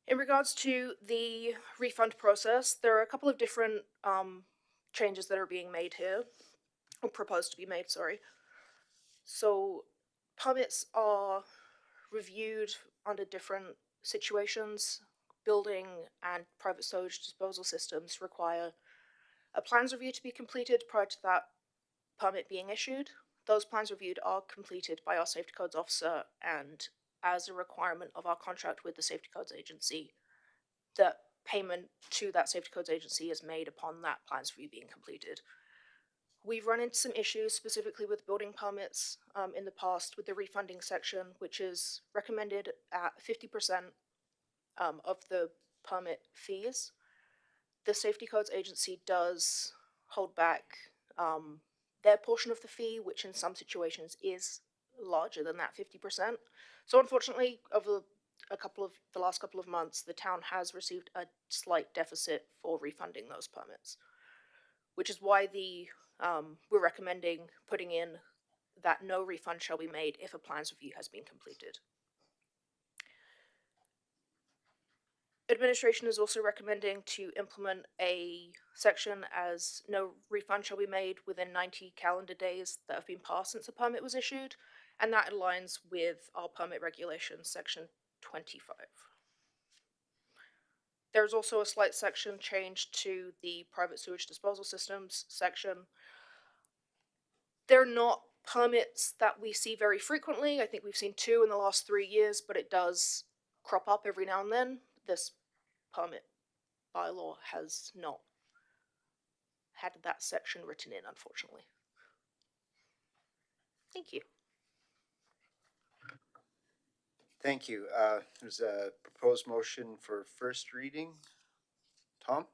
In regards to the refund process, there are a couple of different changes that are being made here, or proposed to be made, sorry. So permits are reviewed under different situations. Building and private sewage disposal systems require a plans review to be completed prior to that permit being issued. Those plans reviewed are completed by our safety codes officer, and as a requirement of our contract with the safety codes agency, that payment to that safety codes agency is made upon that plans review being completed. We've run into some issues specifically with building permits in the past with the refunding section, which is recommended at 50% of the permit fees. The safety codes agency does hold back their portion of the fee, which in some situations is larger than that 50%. So unfortunately, over the last couple of months, the town has received a slight deficit for refunding those permits, which is why we're recommending putting in that no refund shall be made if a plans review has been completed. Administration is also recommending to implement a section as no refund shall be made within 90 calendar days that have been passed since a permit was issued, and that aligns with our permit regulations, section 25. There's also a slight section changed to the private sewage disposal systems section. They're not permits that we see very frequently. I think we've seen 2 in the last 3 years, but it does crop up every now and then. This permit bylaw has not had that section written in, unfortunately. Thank you. Thank you. There's a proposed motion for first reading. Tom?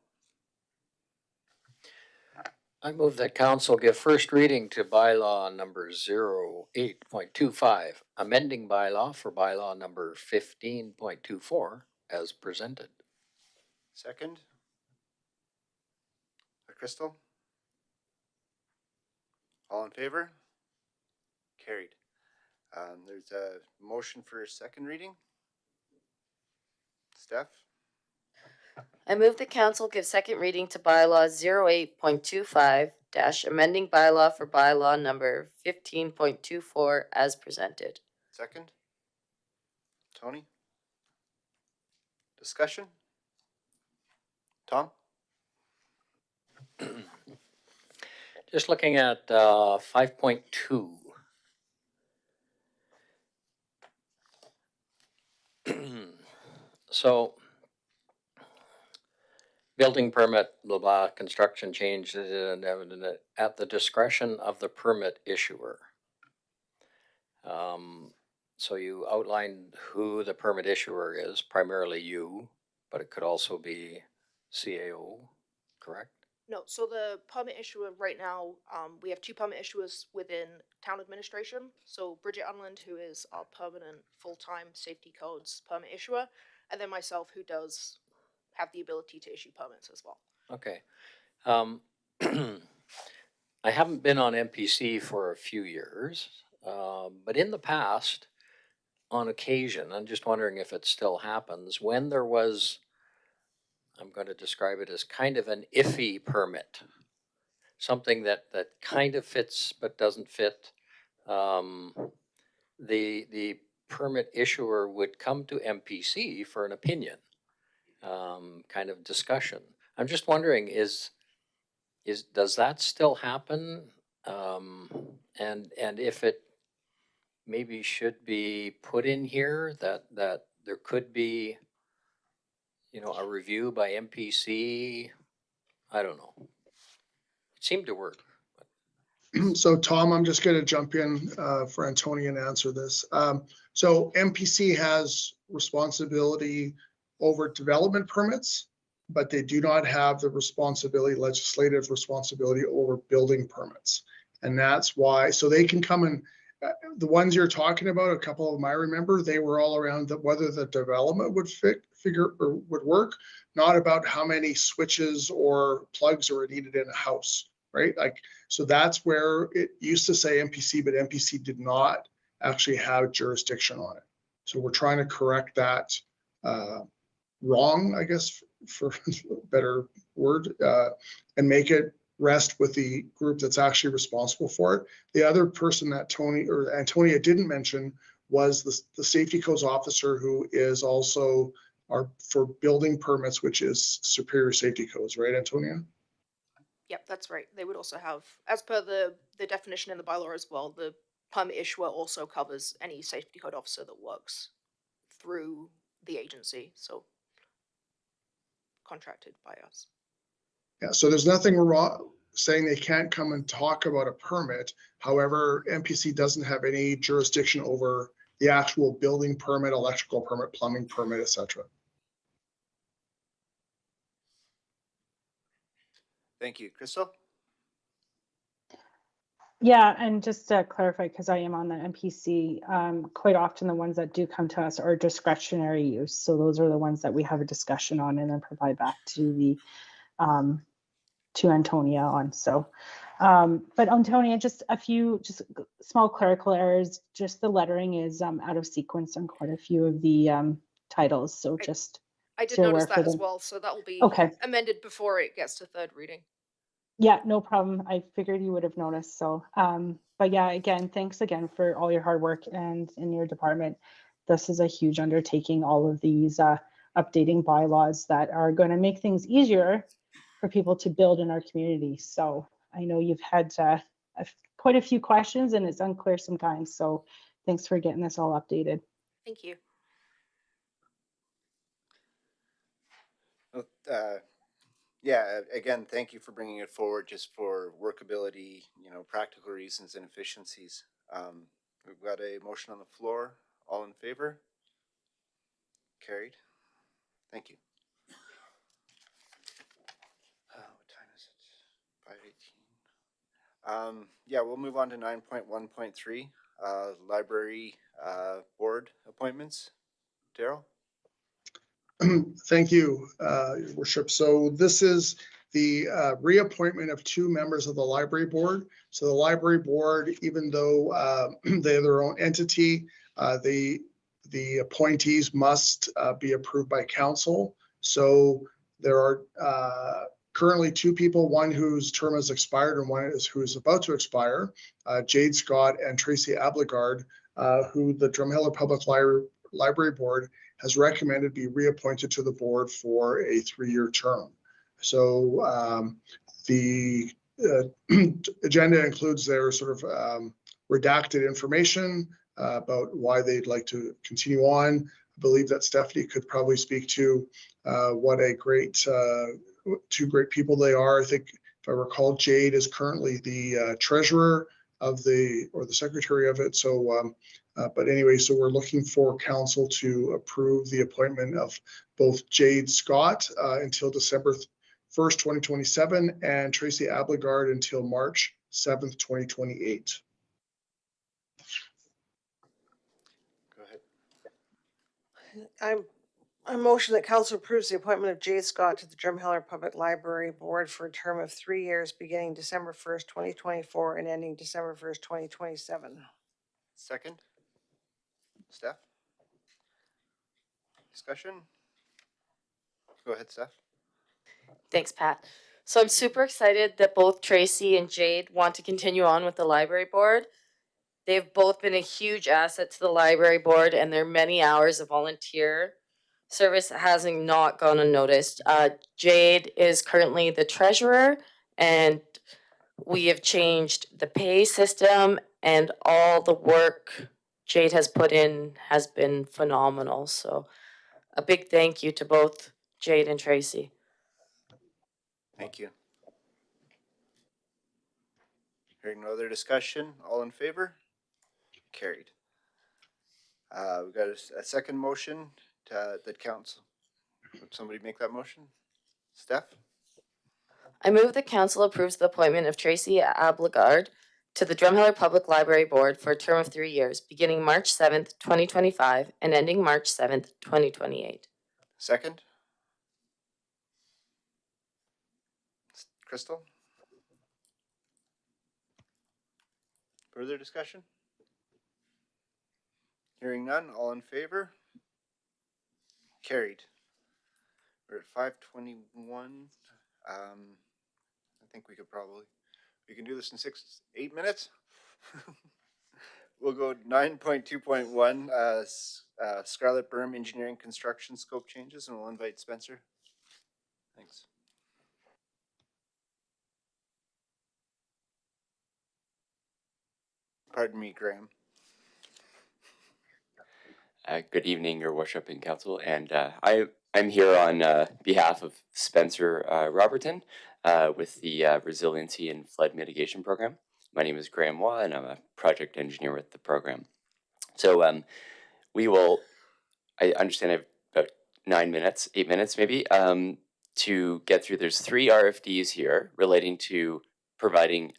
I move that council give first reading to bylaw number 08.25, amending bylaw for bylaw number 15.24 as presented. Second? Crystal? All in favor? Carried. There's a motion for second reading. Steph? I move the council give second reading to bylaw 08.25 amending bylaw for bylaw number 15.24 as presented. Second? Tony? Discussion? Tom? Just looking at 5.2. So, building permit, blah, blah, construction change at the discretion of the permit issuer. So you outlined who the permit issuer is, primarily you, but it could also be CAO, correct? No, so the permit issuer right now, we have two permit issuers within town administration. So Bridget Unland, who is our permanent full-time safety codes permit issuer, and then myself, who does have the ability to issue permits as well. Okay. I haven't been on MPC for a few years, but in the past, on occasion, I'm just wondering if it still happens, when there was, I'm going to describe it as kind of an iffy permit, something that kind of fits but doesn't fit, the permit issuer would come to MPC for an opinion, kind of discussion. I'm just wondering, does that still happen? And if it maybe should be put in here that there could be, a review by MPC. I don't know. It seemed to work. So Tom, I'm just going to jump in for Antonia and answer this. So MPC has responsibility over development permits, but they do not have the legislative responsibility over building permits. And that's why, so they can come and, the ones you're talking about, a couple of them I remember, they were all around whether the development would would work, not about how many switches or plugs are needed in a house, right? Like, so that's where it used to say MPC, but MPC did not actually have jurisdiction on it. So we're trying to correct that wrong, I guess, for a better word, and make it rest with the group that's actually responsible for it. The other person that Antonia didn't mention was the safety codes officer, who is also for building permits, which is Superior Safety Codes, right, Antonia? Yep, that's right. They would also have, as per the definition in the bylaw as well, the permit issuer also covers any safety code officer that works through the agency, so contracted by us. Yeah, so there's nothing wrong saying they can't come and talk about a permit. However, MPC doesn't have any jurisdiction over the actual building permit, electrical permit, plumbing permit, etc. Thank you. Crystal? Yeah, and just to clarify, because I am on the MPC, quite often the ones that do come to us are discretionary use. So those are the ones that we have a discussion on and then provide back to the to Antonia on. So, but Antonia, just a few small clerical errors. Just the lettering is out of sequence on quite a few of the titles. So just I did so you're notice aware for that as them. well, so that will be Okay. amended before it gets to third reading. Yeah, no problem. I figured you would have noticed. So, but yeah, again, thanks again for all your hard work and in your department. This is a huge undertaking, all of these updating bylaws that are going to make things easier for people to build in our community. So I know you've had quite a few questions and it's unclear sometimes. So thanks for getting this all updated. Thank you. Yeah, again, thank you for bringing it forward just for workability, practical reasons and efficiencies. We've got a motion on the floor. All in favor? Carried. Thank you. What time is it? 5:18. Yeah, we'll move on to 9.1.3, library board appointments. Daryl? Thank you, Your Worship. So this is the reappointment of two members of the library board. So the library board, even though they're their own entity, the appointees must be approved by council. So there are currently two people, one whose term has expired and one who's about to expire, Jade Scott and Tracy Ablegard, who the Drumheller Public Library Board has recommended be reappointed to the board for a 3-year term. So the agenda includes their sort of redacted information about why they'd like to continue on. I believe that Stephanie could probably speak to what a great, two great people they are. I think if I recall, Jade is currently the treasurer of or the secretary of it. So but anyway, so we're looking for council to approve the appointment of both Jade Scott until December 1st, 2027, and Tracy Ablegard until March 7th, 2028. Go ahead. I motion that council approves the appointment of Jay Scott to the Drumheller Public Library Board for a term of 3 years, beginning December 1st, 2024 and ending December 1st, 2027. Second. Steph? Discussion? Go ahead, Steph. Thanks, Pat. So I'm super excited that both Tracy and Jade want to continue on with the library board. They've both been a huge asset to the library board, and their many hours of volunteer service hasn't not gone unnoticed. Jade is currently the treasurer, and we have changed the pay system, and all the work Jade has put in has been phenomenal. So a big thank you to both Jade and Tracy. Thank you. Hearing no other discussion, all in favor? Carried. We've got a second motion that counts. Would somebody make that motion? Steph? I move that council approves the appointment of Tracy Ablegard to the Drumheller Public Library Board for a term of 3 years, beginning March 7th, 2025 and ending March 7th, 2028. Second? Crystal? Further discussion? Hearing none, all in favor? Carried. We're at 5:21. I think we can do this in 8 minutes. We'll go 9.2.1, Scarlet Berm Engineering Construction Scope Changes, and we'll invite Spencer. Thanks. Pardon me, Graham. Good evening, Your Worship and Council, and I'm here on behalf of Spencer Robertson with the Resiliency and Flood Mitigation Program. My name is Graham Waugh, and I'm a project engineer with the program. So I understand I have about 8 minutes maybe, to get through. There's 3 RFDs here relating to providing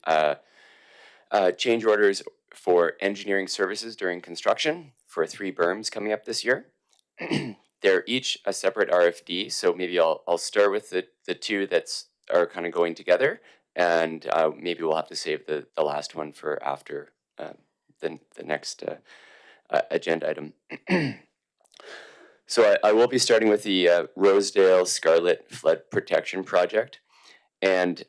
change orders for engineering services during construction for 3 berms coming up this year. They're each a separate RFD, so maybe I'll start with the 2 are kind of going together, and maybe we'll have to save the last one for after the next agenda item. So I will be starting with the Rosedale Scarlet Flood Protection Project, and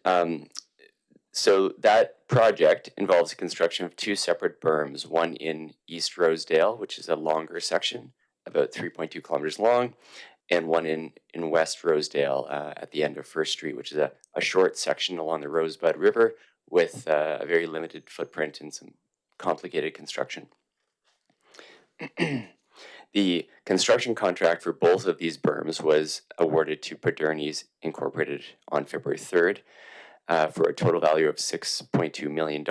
so that project involves the construction of 2 separate berms, one in East Rosedale, which is a longer section, about 3.2 kilometers long, and one in West Rosedale at the end of First Street, which is a short section along the Rosebud River with a very limited footprint and some complicated construction. The construction contract for both of these berms was awarded to Padernis Incorporated on February 3rd. For a total value of $6.2 million.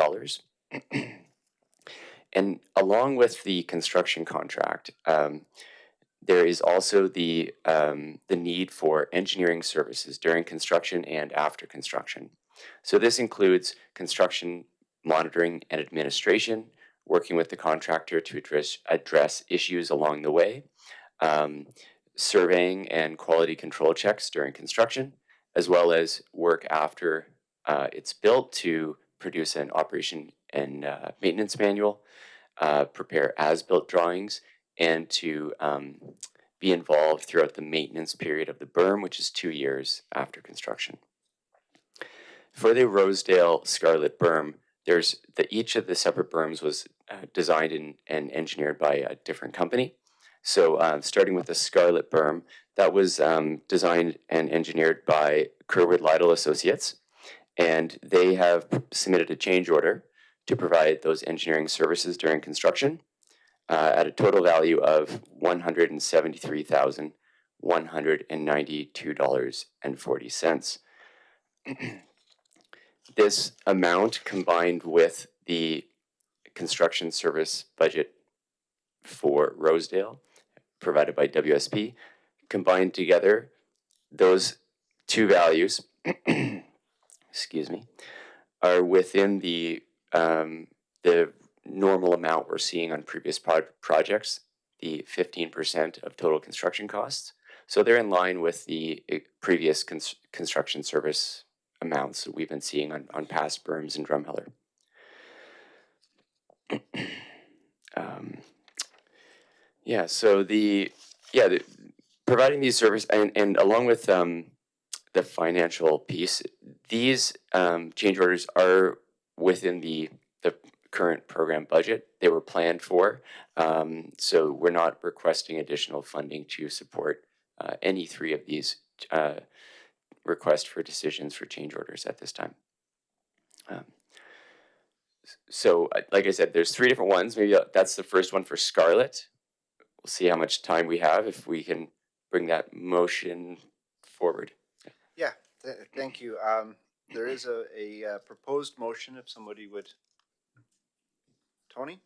And along with the construction contract, there is also the need for engineering services during construction and after construction. So this includes construction monitoring and administration, working with the contractor to address issues along the way, surveying and quality control checks during construction, as well as work after it's built to produce an operation and maintenance manual, prepare as-built drawings, and to be involved throughout the maintenance period of the berm, which is 2 years after construction. For the Rosedale Scarlet Berm, each of the separate berms was designed and engineered by a different company. So starting with the Scarlet Berm, that was designed and engineered by Kerwood Lytle Associates, and they have submitted a change order to provide those engineering services during construction at a total value of $173,192.40. This amount, combined with the construction service budget for Rosedale provided by WSP, combined together, those two values, excuse me, are within the normal amount we're seeing on previous projects, the 15% of total construction costs. So they're in line with the previous construction service amounts that we've been seeing on past berms and Drumheller. Yeah, so providing these services and along with the financial piece, these change orders are within the current program budget. They were planned for, so we're not requesting additional funding to support any three of these requests for decisions for change orders at this time. So, like I said, there's three different ones. Maybe that's the first one for Scarlet. We'll see how much time we have if we can bring that motion forward. Yeah, thank you. There is a proposed motion if somebody would. Tony?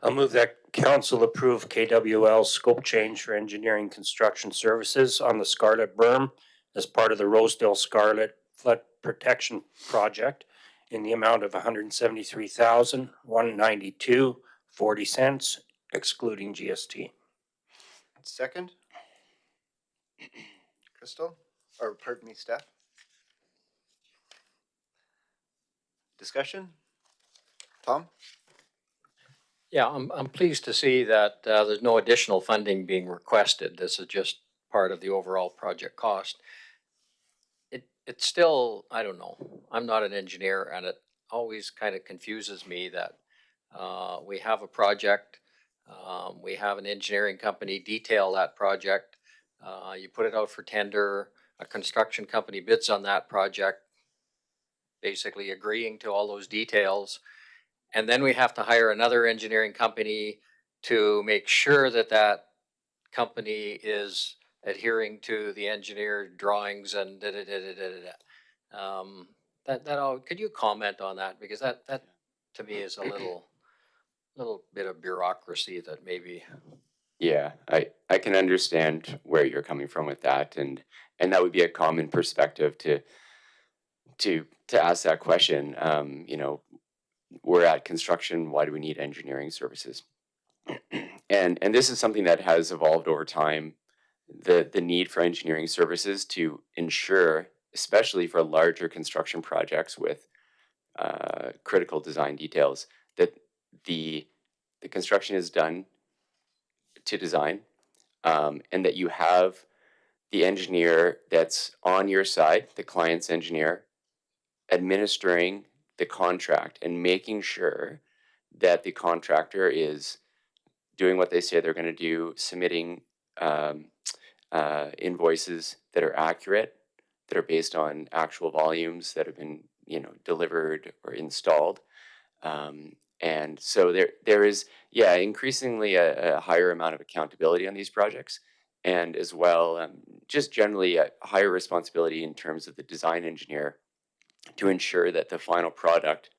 I'll move that council approve KWL scope change for engineering construction services on the Scarlet berm as part of the Rosedale Scarlet flood protection project in the amount of $173,192.40, excluding GST. Second? Crystal? Or pardon me, Steph? Discussion? Tom? Yeah, I'm pleased to see that there's no additional funding being requested. This is just part of the overall project cost. It's still, I don't know, I'm not an engineer, and it always kind of confuses me that we have a project, we have an engineering company detail that project, you put it out for tender, a construction company bids on that project, basically agreeing to all those details. And then we have to hire another engineering company to make sure that that company is adhering to the engineered drawings and that all. Could you comment on that, because that to me is a little bit of bureaucracy that maybe. Yeah, I can understand where you're coming from with that, and that would be a common perspective to ask that question. You know, we're at construction. Why do we need engineering services? And this is something that has evolved over time. The need for engineering services to ensure, especially for larger construction projects with critical design details, that the construction is done to design, and that you have the engineer that's on your side, the client's engineer, administering the contract and making sure that the contractor is doing what they say they're going to do, submitting invoices that are accurate, that are based on actual volumes that have been, delivered or installed. And so there is, increasingly a higher amount of accountability on these projects, and as well, just generally a higher responsibility in terms of the design engineer to ensure that the final product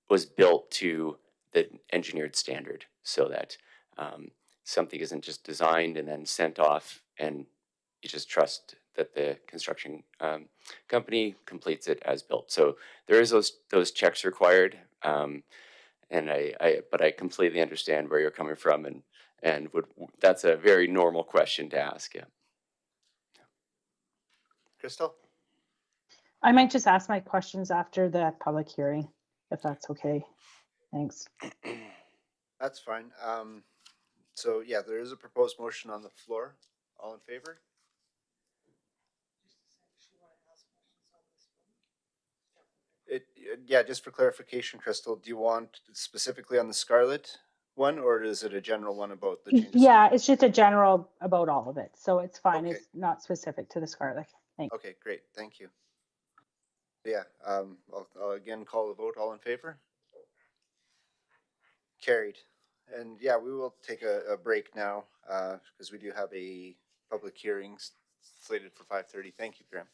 was built to the engineered standard, so that something isn't just designed and then sent off and you just trust that the construction company completes it as built. So there is those checks required, and but I completely understand where you're coming from, and that's a very normal question to ask. Yeah. Crystal? I might just ask my questions after the public hearing, if that's okay. Thanks. That's fine. So yeah, there is a proposed motion on the floor. All in favor? Yeah, just for clarification, Crystal, do you want specifically on the Scarlet one, or is it a general one about the changes? Yeah, it's just a general about all of it, so it's fine. Okay. It's not specific to the Scarlet. Thanks. Okay, great. Thank you. Yeah, I'll again call the vote. All in favor? Carried. And yeah, we will take a break now because we do have a public hearing slated for 5:30. Thank you, Graham.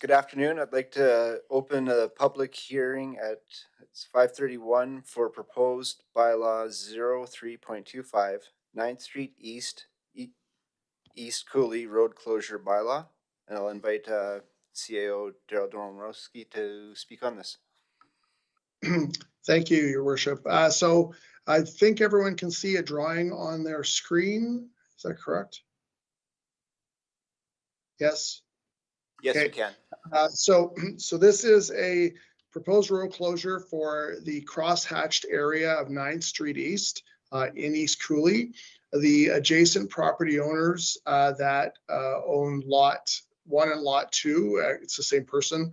Good afternoon. I'd like to open a public hearing at it's 5:31 for proposed bylaw 03.25 9th Street East Cooley Road Closure Bylaw. And I'll invite CAO Daryl Domorowski to speak on this. Thank you, Your Worship. So I think everyone can see a drawing on their screen. Is that correct? Yes. Yes, Okay. we can. So this is a proposed road closure for the cross-hatched area of 9th Street East in East Cooley. The adjacent property owners that own lot 1 and lot 2, it's the same person,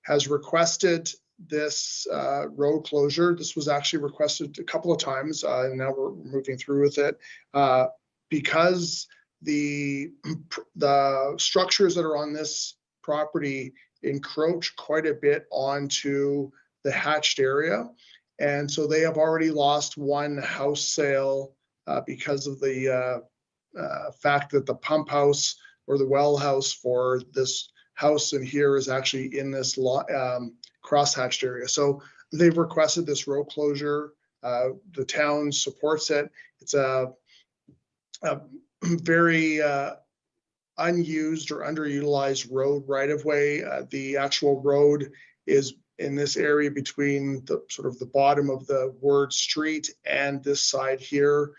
has requested this road closure. This was actually requested a couple of times, and now we're moving through with it because the structures that are on this property encroach quite a bit onto the hatched area. And so they have already lost one house sale because of the fact that the pump house or the well house for this house in here is actually in this cross-hatched area. So they've requested this road closure. The town supports it. It's a very unused or underutilized road right of way. The actual road is in this area between the sort of the bottom of the word street and this side here.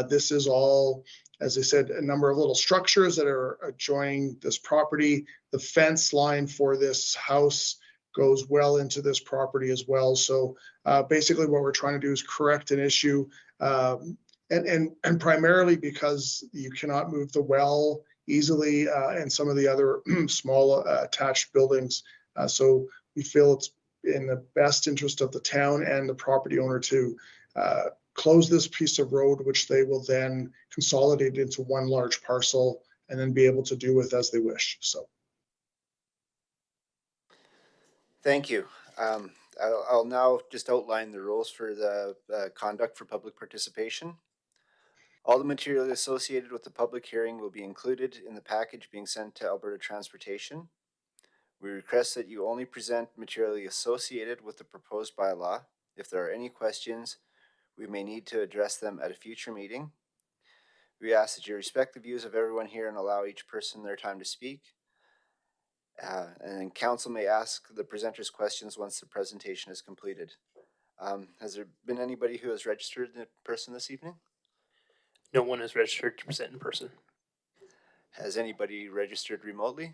This is all, as I said, a number of little structures that are adjoining this property. The fence line for this house goes well into this property as well. So basically what we're trying to do is correct an issue and primarily because you cannot move the well easily and some of the other small attached buildings. So we feel it's in the best interest of the town and the property owner to close this piece of road, which they will then consolidate into one large parcel and then be able to do with as they wish. So. Thank you. I'll now just outline the rules for the conduct for public participation. All the material associated with the public hearing will be included in the package being sent to Alberta Transportation. We request that you only present material associated with the proposed bylaw. If there are any questions, we may need to address them at a future meeting. We ask that you respect the views of everyone here and allow each person their time to speak. And then council may ask the presenters questions once the presentation is completed. Has there been anybody who has registered in person this evening? No one has registered to present in person. Has anybody registered remotely?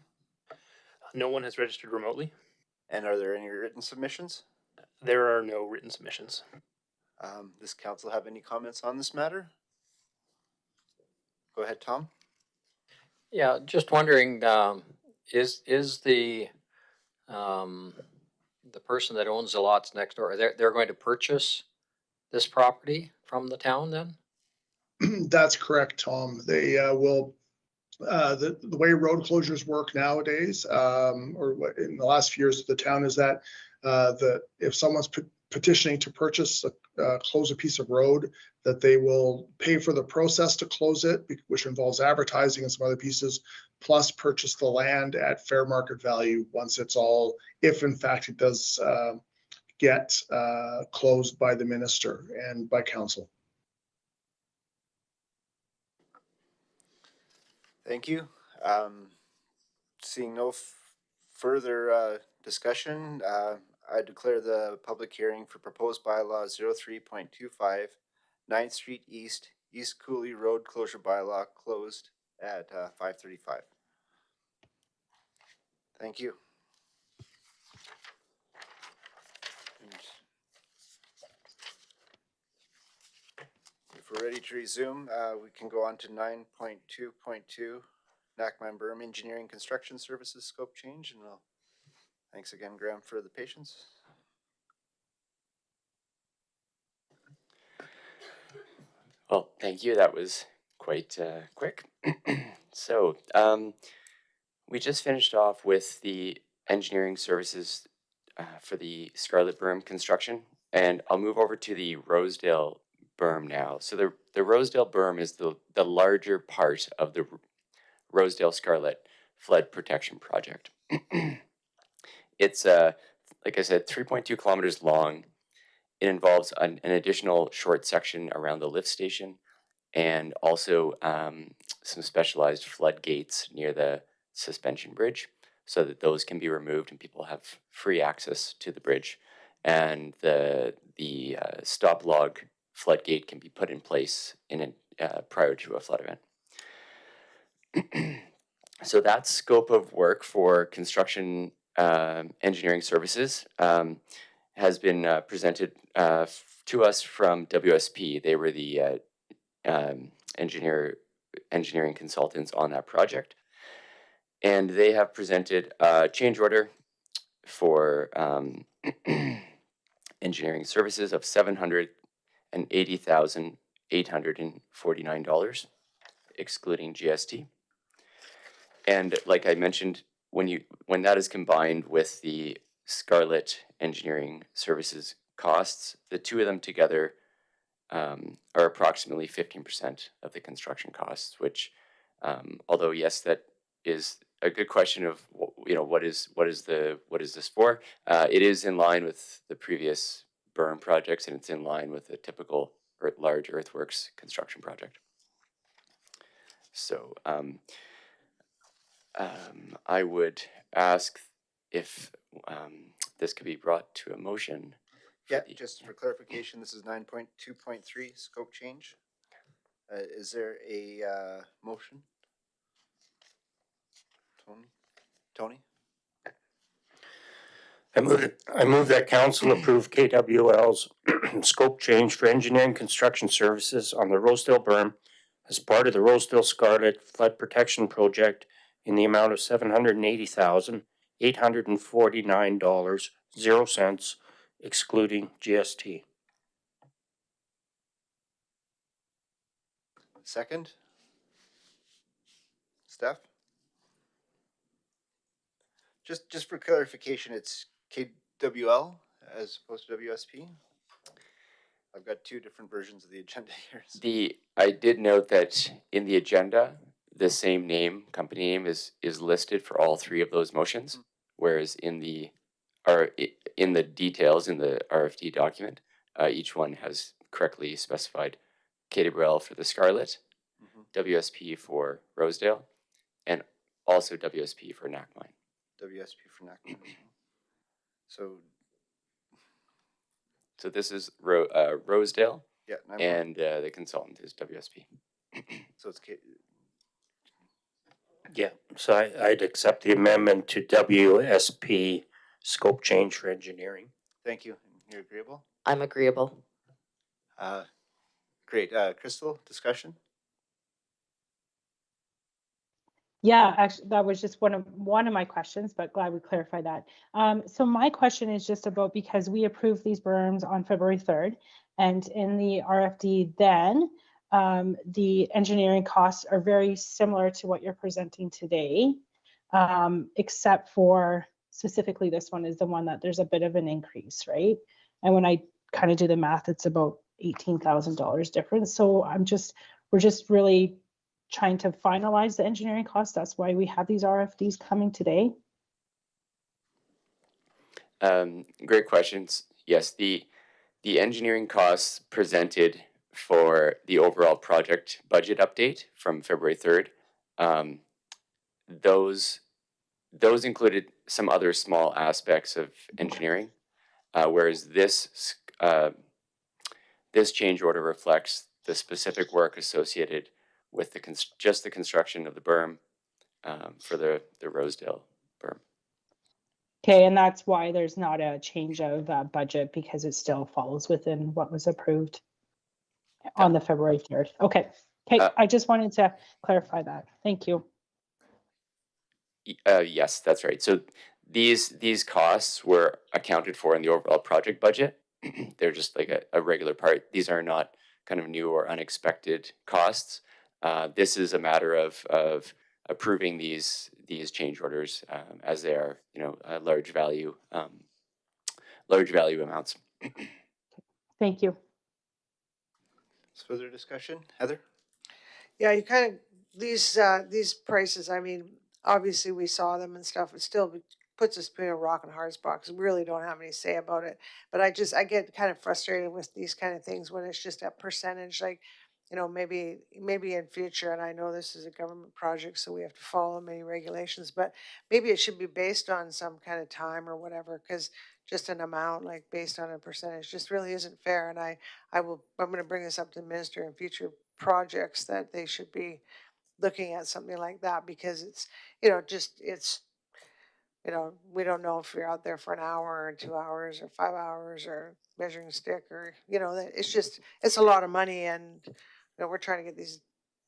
No one has registered remotely. And are there any written submissions? There are no written submissions. Does council have any comments on this matter? Go ahead, Tom. Yeah, just wondering, is the person that owns the lots next door, they're going to purchase this property from the town then? That's correct, Tom. They will. The way road closures work nowadays, or what in the last few years of the town, is that if someone's petitioning to purchase close a piece of road, that they will pay for the process to close it, which involves advertising and some other pieces, plus purchase the land at fair market value once it's all, if in fact it does get closed by the minister and by council. Thank you. Seeing no further discussion, I declare the public hearing for proposed bylaw 03.25 9th Street East Cooley Road Closure Bylaw closed at 5:35. Thank you. If we're ready to resume, we can go on to 9.2.2 Nackman Berm Engineering Construction Services Scope Change, and thanks again, Graham, for the patience. Well, thank you. That was quite quick. So we just finished off with the engineering services for the Scarlet Berm construction, and I'll move over to the Rosedale berm now. So the Rosedale berm is the larger part of the Rosedale Scarlet flood protection project. It's, like I said, 3.2 kilometers long. It involves an additional short section around the lift station and also some specialized floodgates near the suspension bridge so that those can be removed and people have free access to the bridge. And the stop log floodgate can be put in place prior to a flood event. So that scope of work for construction engineering services has been presented to us from WSP. They were the engineering consultants on that project. And they have presented a change order for engineering services of $780,849, excluding GST. And like I mentioned, when that is combined with the Scarlet Engineering Services costs, the two of them together are approximately 15% of the construction costs, which, although yes, that is a good question of what is this for? It is in line with the previous berm projects, and it's in line with a typical large earthworks construction project. So I would ask if this could be brought to a motion. Yeah, just for clarification, this is 9.2.3 scope change. Is there a motion? Tony? I move that council approve KWL's scope change for engineering construction services on the Rosedale berm as part of the Rosedale Scarlet Flood Protection Project in the amount of $780,849.00, excluding GST. Second? Steph? Just for clarification, it's KWL as opposed to WSP? I've got two different versions of the agenda here. So. I did note that in the agenda, the same company name is listed for all three of those motions, whereas in the details in the RFD document, each one has correctly specified KWL for the Scarlet, WSP for Rosedale, and also WSP for Knackwine. WSP for Knackwine. So this is Rosedale. Yeah, and the consultant is WSP. So it's Yeah, so I'd accept the amendment to WSP scope change for engineering. Thank you. You're agreeable? I'm agreeable. Great. Crystal, discussion? Yeah, actually, that was just one of my questions, but glad we clarified that. So my question is just about, because we approved these berms on February 3rd, and in the RFD then, the engineering costs are very similar to what you're presenting today, except for specifically this one is the one that there's a bit of an increase, right? And when I kind of do the math, it's about $18,000 difference. So we're just really trying to finalize the engineering costs. That's why we have these RFDs coming today. Great questions. Yes, the engineering costs presented for the overall project budget update from February 3rd, those included some other small aspects of engineering, whereas this change order reflects the specific work associated with just the construction of the berm for the Rosedale berm. Okay, and that's why there's not a change of budget, because it still falls within what was approved on the February 3rd. Okay, I just wanted to clarify that. Thank you. Yes, that's right. So these costs were accounted for in the overall project budget. They're just like a regular part. These are not kind of new or unexpected costs. This is a matter of approving these change orders as they are, large value amounts. Thank you. Further discussion, Heather? Yeah, you kind of these prices. I mean, obviously we saw them and stuff, it still puts us between a rock and a hard spot because we really don't have any say about it. But I get kind of frustrated with these kind of things when it's just a percentage, like, you know, maybe in future, and I know this is a government project, so we have to follow many regulations, but maybe it should be based on some kind of time or whatever, because just an amount, like based on a percentage, just really isn't fair. And I'm gonna bring this up to the minister in future projects, that they should be looking at something like that, because it's, you know, just, it's, you know, we don't know if you're out there for an hour or 2 hours or 5 hours or measuring a stick, or, you know, that it's just, it's a lot of money. And, you know, we're trying to get these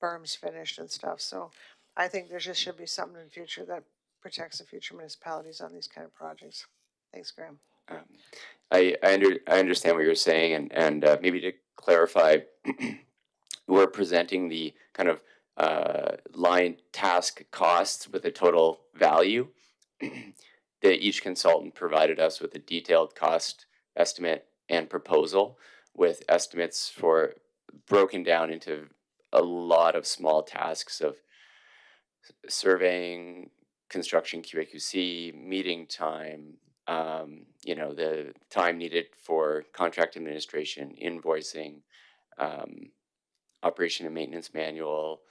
berms finished and stuff. So I think there just should be something in future that protects the future municipalities on these kind of projects. Thanks, Graham. Um, I understand what you're saying, and maybe to clarify, we're presenting the kind of line task costs with a total value. That each consultant provided us with a detailed cost estimate and proposal with estimates for broken down into a lot of small tasks of surveying, construction QAQC, meeting time, you know, the time needed for contract administration, invoicing, operation and maintenance manual.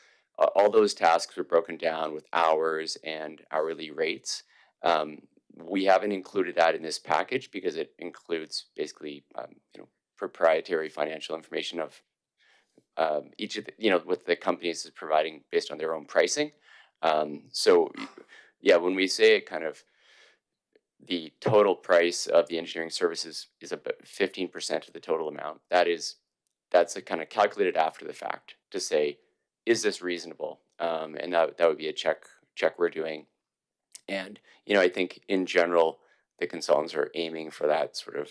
All those tasks are broken down with hours and hourly rates. We haven't included that in this package because it includes basically, you know, proprietary financial information of each of the, you know, what the companies is providing based on their own pricing. So yeah, when we say it kind of, the total price of the engineering services is about 15% of the total amount. That's a kind of calculated after the fact to say, is this reasonable? And that would be a check we're doing. And, you know, I think in general, the consultants are aiming for that sort of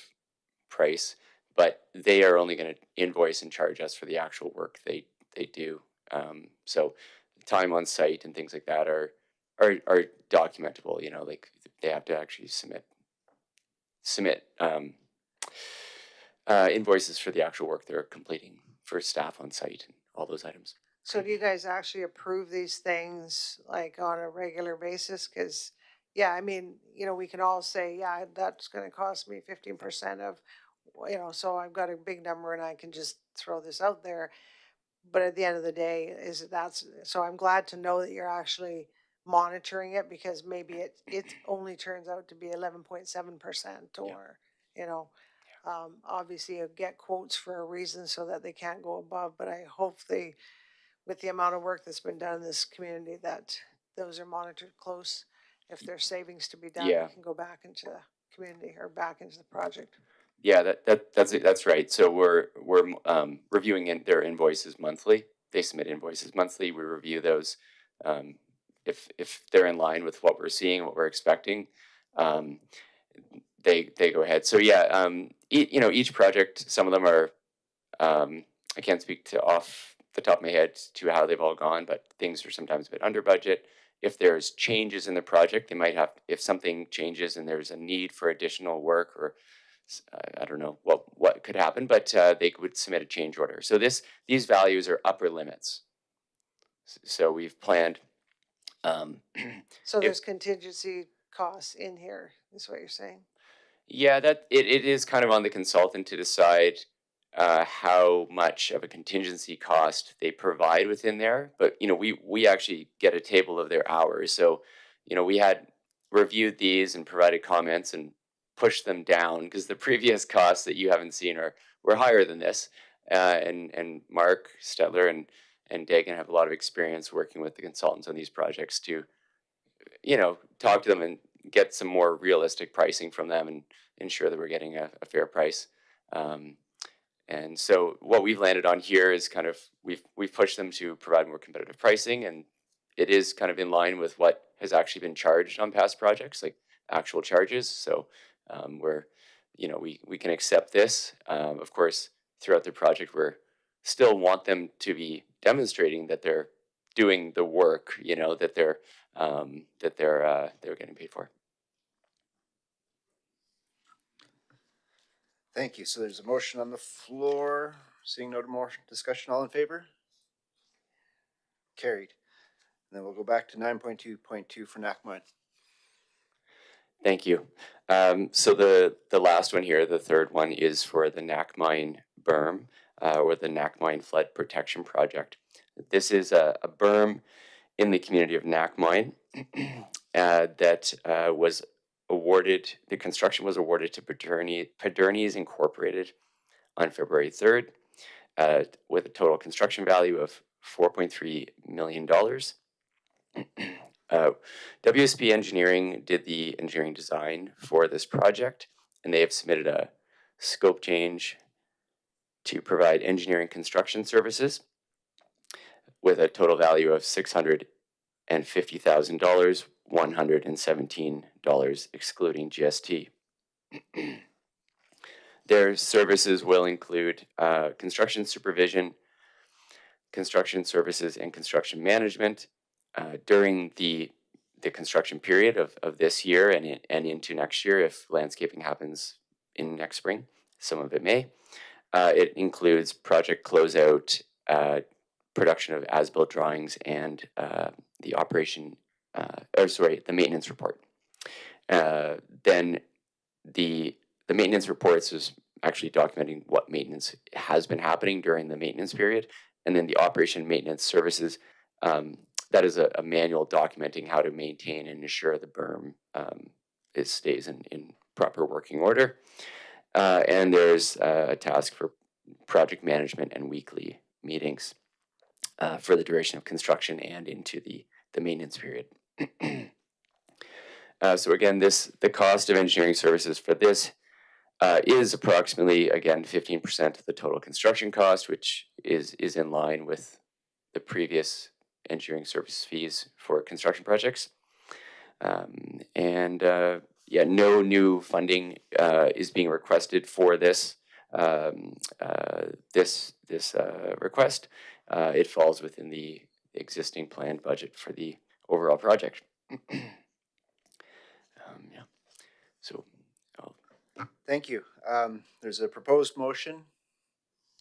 price, but they are only going to invoice and charge us for the actual work they do. So time on site and things like that are documentable. You know, like they have to actually submit invoices for the actual work they're completing for staff on site and all those items. So do you guys actually approve these things like on a regular basis? Cause yeah, I mean, you know, we can all say, yeah, that's gonna cost me 15% of, you know, so I've got a big number and I can just throw this out there. But at the end of the day, so I'm glad to know that you're actually monitoring it, because maybe it only turns out to be 11.7%, or, you know, obviously you get quotes for a reason so that they can't go above, but I hope with the amount of work that's been done in this community, that those are monitored close. If there's savings to be done, Yeah. it can go back into the community or back into the project. Yeah, that's right. So we're reviewing their invoices monthly. They submit invoices monthly. We review those. If they're in line with what we're seeing, what we're expecting, they go ahead. So yeah, you know, each project, some of them are, I can't speak to off the top of my head to how they've all gone, but things are sometimes a bit under budget. If there's changes in the project, they might have, if something changes and there's a need for additional work, or I don't know what could happen, but they would submit a change order. So these values are upper limits. So we've planned. So there's contingency costs in here, is what you're saying? Yeah, that it is kind of on the consultant to decide how much of a contingency cost they provide within there. But you know, we actually get a table of their hours. So, you know, we had reviewed these and provided comments and pushed them down because the previous costs that you haven't seen were higher than this. And Mark Stetler and Dagan have a lot of experience working with the consultants on these projects to, you know, talk to them and get some more realistic pricing from them and ensure that we're getting a fair price. And so what we've landed on here is kind of we've pushed them to provide more competitive pricing, and it is kind of in line with what has actually been charged on past projects, like actual charges. So we're, you know, we can accept this. Of course, throughout the project, we're still want them to be demonstrating that they're doing the work, you know, that they're getting paid for. Thank you. So there's a motion on the floor. Seeing no more discussion, all in favor? Carried. And then we'll go back to 9.2.2 for NACMINE. Thank you. So the last one here, the third one, is for the NACMINE berm, or the NACMINE Flood Protection Project. This is a berm in the community of NACMINE that was awarded, the construction was awarded to Padernies Incorporated on February 3rd, with a total construction value of $4.3 million. WSP Engineering did the engineering design for this project, and they have submitted a scope change to provide engineering construction services with a total value of $650,000, $117 excluding GST. Their services will include construction supervision, construction services, and construction management during the construction period of this year and into next year. If landscaping happens in next spring, some of it may. It includes project closeout, production of as-built drawings, and the maintenance report. Then the maintenance reports is actually documenting what maintenance has been happening during the maintenance period, and then the operation maintenance services. That is a manual documenting how to maintain and ensure the berm stays in proper working order. And there's a task for project management and weekly meetings for the duration of construction and into the maintenance period. So again, the cost of engineering services for this is approximately, again, 15% of the total construction cost, which is in line with the previous engineering service fees for construction projects. No new funding is being requested for this request. It falls within the existing planned budget for the overall project. So Thank you. There's a proposed motion.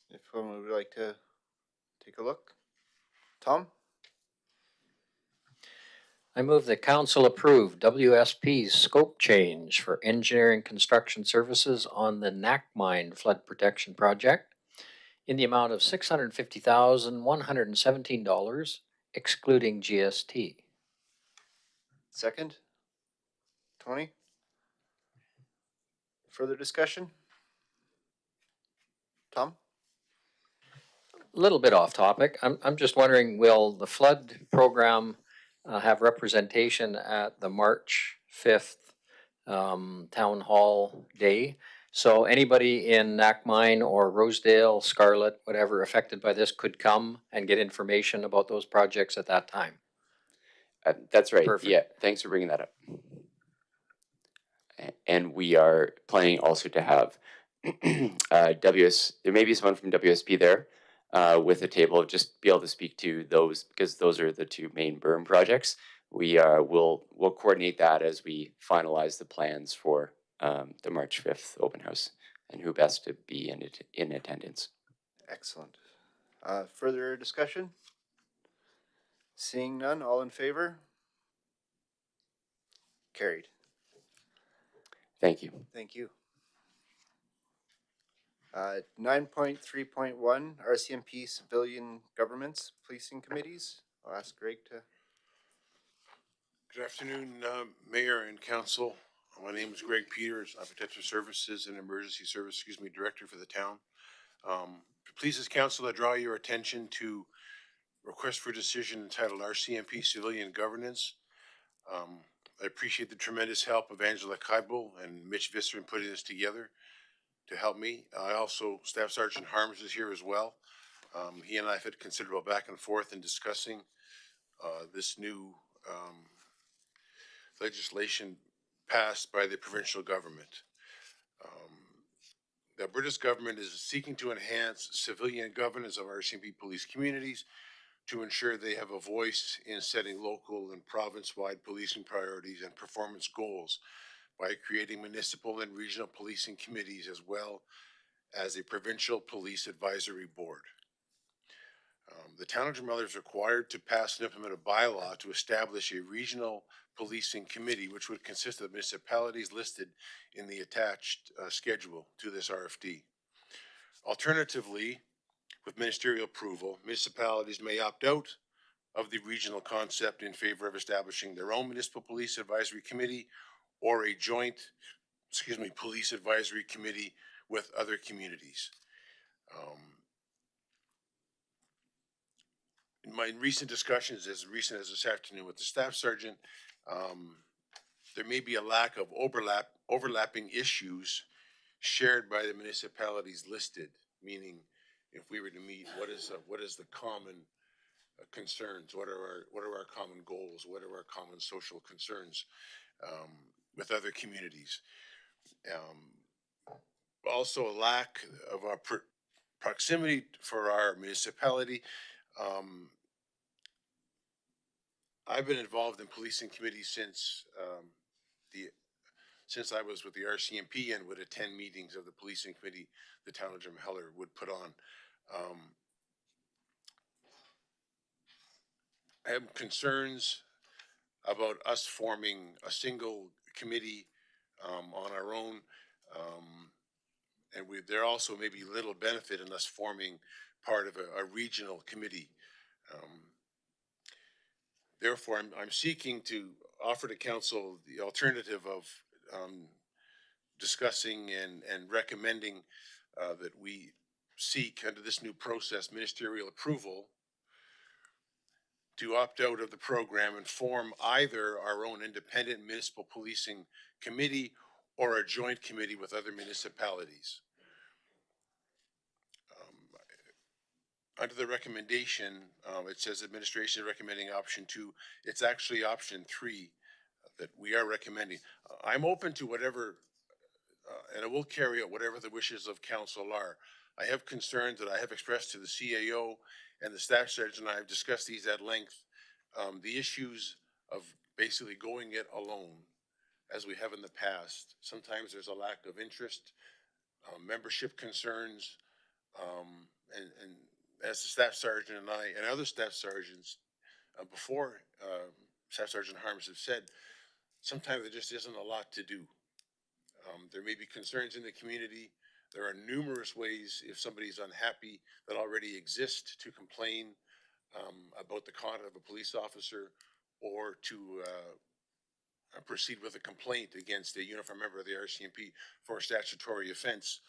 If someone would like to take a look. Tom? I move that council approve WSP's scope change for engineering construction services on the NACMINE Flood Protection Project in the amount of $650,117, excluding GST. Second? Tony? Further discussion? Tom? A little bit off topic. I'm just wondering, will the flood program have representation at the March 5th town hall day? So anybody in NACMINE or Rosedale, Scarlett, whatever affected by this could come and get information about those projects at that time. that's right. Perfect. Yeah, thanks for bringing that up. And we are planning also to have there may be someone from WSP there with a table, just be able to speak to those, because those are the two main berm projects. We'll coordinate that as we finalize the plans for the March 5th open house and who best to be in attendance. Excellent. Further discussion? Seeing none, all in favor? Carried. Thank you. Thank you. 9.3.1 RCMP Civilian Governments Policing Committees. I'll ask Greg to. Good afternoon, Mayor and Council. My name is Greg Peters. I'm Protective Services and Emergency Service, Director for the town. It pleases Council to draw your attention to request for decision entitled RCMP Civilian Governance. I appreciate the tremendous help of Angela Keibel and Mitch Visser in putting this together to help me. Staff Sergeant Harms is here as well. He and I have had considerable back and forth in discussing this new legislation passed by the provincial government. The British government is seeking to enhance civilian governance of RCMP police communities to ensure they have a voice in setting local and province-wide policing priorities and performance goals by creating municipal and regional policing committees as well as a provincial police advisory board. The town of Drumheller is required to pass and implement a bylaw to establish a regional policing committee, which would consist of municipalities listed in the attached schedule to this RFD. Alternatively, with ministerial approval, municipalities may opt out of the regional concept in favor of establishing their own municipal police advisory committee or a joint, police advisory committee with other communities. In my recent discussions, as recent as this afternoon with the staff sergeant, there may be a lack of overlapping issues shared by the municipalities listed, meaning if we were to meet, what is the common concerns? What are our common goals? What are our common social concerns with other communities? Also, a lack of our proximity for our municipality. I've been involved in policing committees since I was with the RCMP and would attend meetings of the policing committee the town of Drumheller would put on. I have concerns about us forming a single committee on our own, and there also may be little benefit in us forming part of a regional committee. Therefore, I'm seeking to offer to council the alternative of discussing and recommending that we seek under this new process ministerial approval to opt out of the program and form either our own independent municipal policing committee or a joint committee with other municipalities. Under the recommendation, it says administration recommending option 2. It's actually option 3 that we are recommending. I'm open to whatever, and I will carry out whatever the wishes of council are. I have concerns that I have expressed to the CAO and the staff sergeant, and I have discussed these at length. The issues of basically going it alone, as we have in the past. Sometimes there's a lack of interest, membership concerns, and as the staff sergeant and I and other staff sergeants before Staff Sergeant Harms have said, sometimes there just isn't a lot to do. There may be concerns in the community. There are numerous ways, if somebody's unhappy, that already exist to complain about the conduct of a police officer or to proceed with a complaint against a uniformed member of the RCMP for a statutory offense.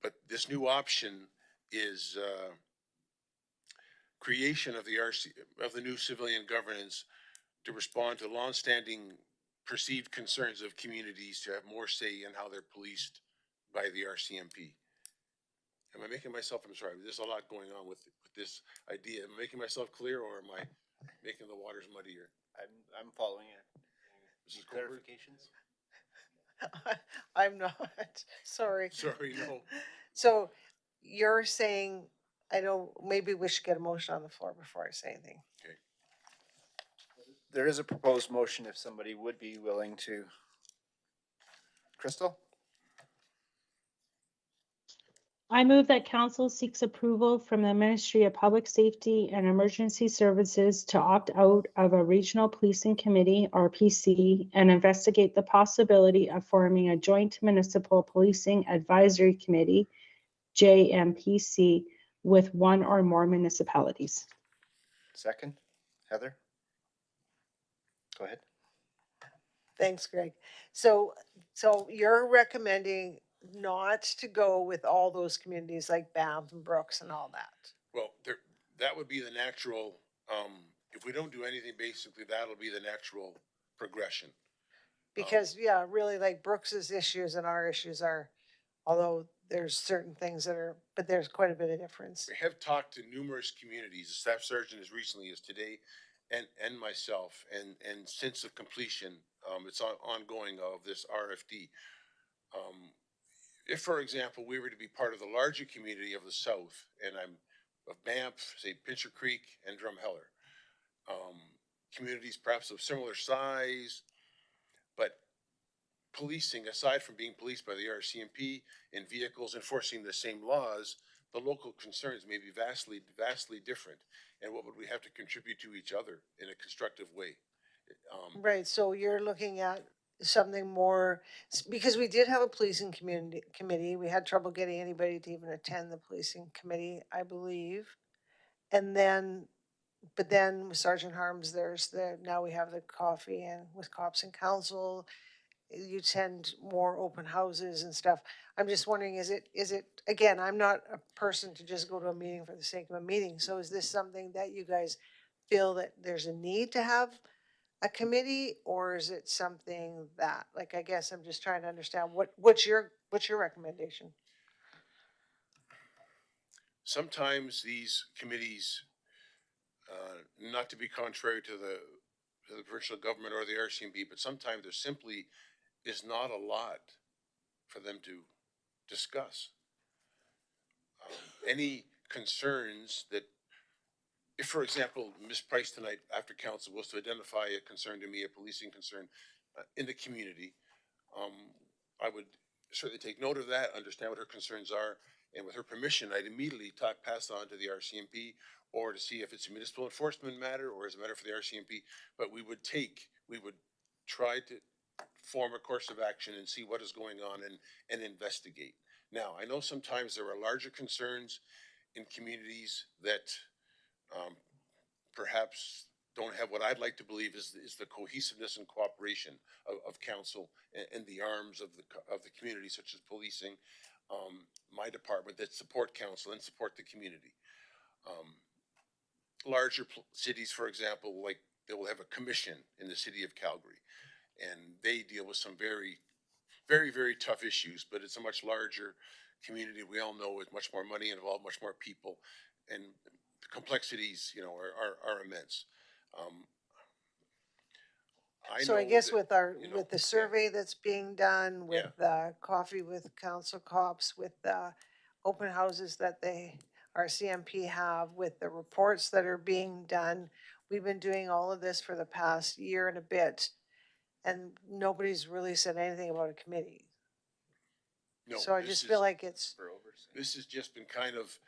But this new option is creation of the new civilian governance to respond to longstanding perceived concerns of communities to have more say in how they're policed by the RCMP. Am I making myself, I'm sorry, there's a lot going on with this idea. Am I making myself clear or am I making the waters muddier? I'm following it. Mrs. Clarifications? I'm not, sorry. Sorry, no. So you're saying, maybe we should get a motion on the floor before I say anything. Okay. There is a proposed motion if somebody would be willing to. Crystal? I move that council seeks approval from the Ministry of Public Safety and Emergency Services to opt out of a regional policing committee, RPC, and investigate the possibility of forming a joint municipal policing advisory committee, JMPC, with one or more municipalities. Second. Heather? Go ahead. Thanks, Greg. So you're recommending not to go with all those communities like Banff and Brooks and all that? Well, that would be the natural, if we don't do anything, basically, that'll be the natural progression. Because, yeah, really like Brooks's issues and our issues are, although there's certain things that are, but there's quite a bit of difference. We have talked to numerous communities, the staff sergeant as recently as today, and myself, and since the completion, it's ongoing of this RFD. If, for example, we were to be part of the larger community of the South, and I'm of Banff, say Pincher Creek and Drumheller, communities perhaps of similar size, but policing, aside from being policed by the RCMP in vehicles enforcing the same laws, the local concerns may be vastly different, and what would we have to contribute to each other in a constructive way? Right, so you're looking at something more, because we did have a policing committee. We had trouble getting anybody to even attend the policing committee, I believe. And then, but then with Sergeant Harms, now we have the coffee and with cops and council, you tend more open houses and stuff. I'm just wondering, is it, again, I'm not a person to just go to a meeting for the sake of a meeting. So is this something that you guys feel that there's a need to have a committee, or is it something that, like, I guess I'm just trying to understand what's your recommendation? Sometimes these committees, not to be contrary to the provincial government or the RCMP, but sometimes there simply is not a lot for them to discuss. Any concerns that, if, for example, Ms. Price tonight after council was to identify a concern to me, a policing concern in the community, I would certainly take note of that, understand what her concerns are, and with her permission, I'd immediately pass on to the RCMP or to see if it's a municipal enforcement matter or is a matter for the RCMP. But we would try to form a course of action and see what is going on and investigate. Now, I know sometimes there are larger concerns in communities that perhaps don't have what I'd like to believe is the cohesiveness and cooperation of council and the arms of the community, such as policing, my department, that support council and support the community. Larger cities, for example, like they will have a commission in the city of Calgary, and they deal with some very tough issues, but it's a much larger community. We all know with much more money involved, much more people, and the complexities, are immense. Um, So I guess that, with with the survey that's being done, Yeah. with coffee with council cops, with open houses that our CMP have, with the reports that are being done, we've been doing all of this for the past year and a bit, and nobody's really said anything about a committee. No, So I this just is- feel like it's, This has just been kind of,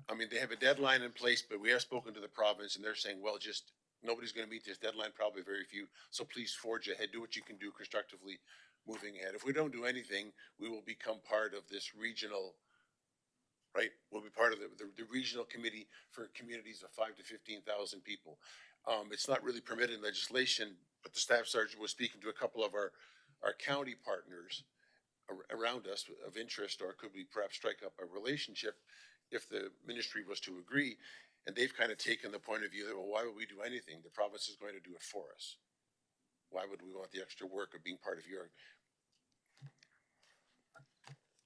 I mean, they have a deadline in place, but we have spoken to the province and they're saying, well, just, nobody's gonna meet this deadline, probably very few. So please forge ahead, do what you can do constructively moving ahead. If we don't do anything, we will become part of this regional, right? We'll be part of the regional committee for communities of 5 to 15,000 people. It's not really permitted in legislation, but the staff sergeant was speaking to a couple of our county partners around us of interest, or could we perhaps strike up a relationship if the ministry was to agree? And they've kind of taken the point of view that, well, why would we do anything? The province is going to do it for us. Why would we want the extra work of being part of your?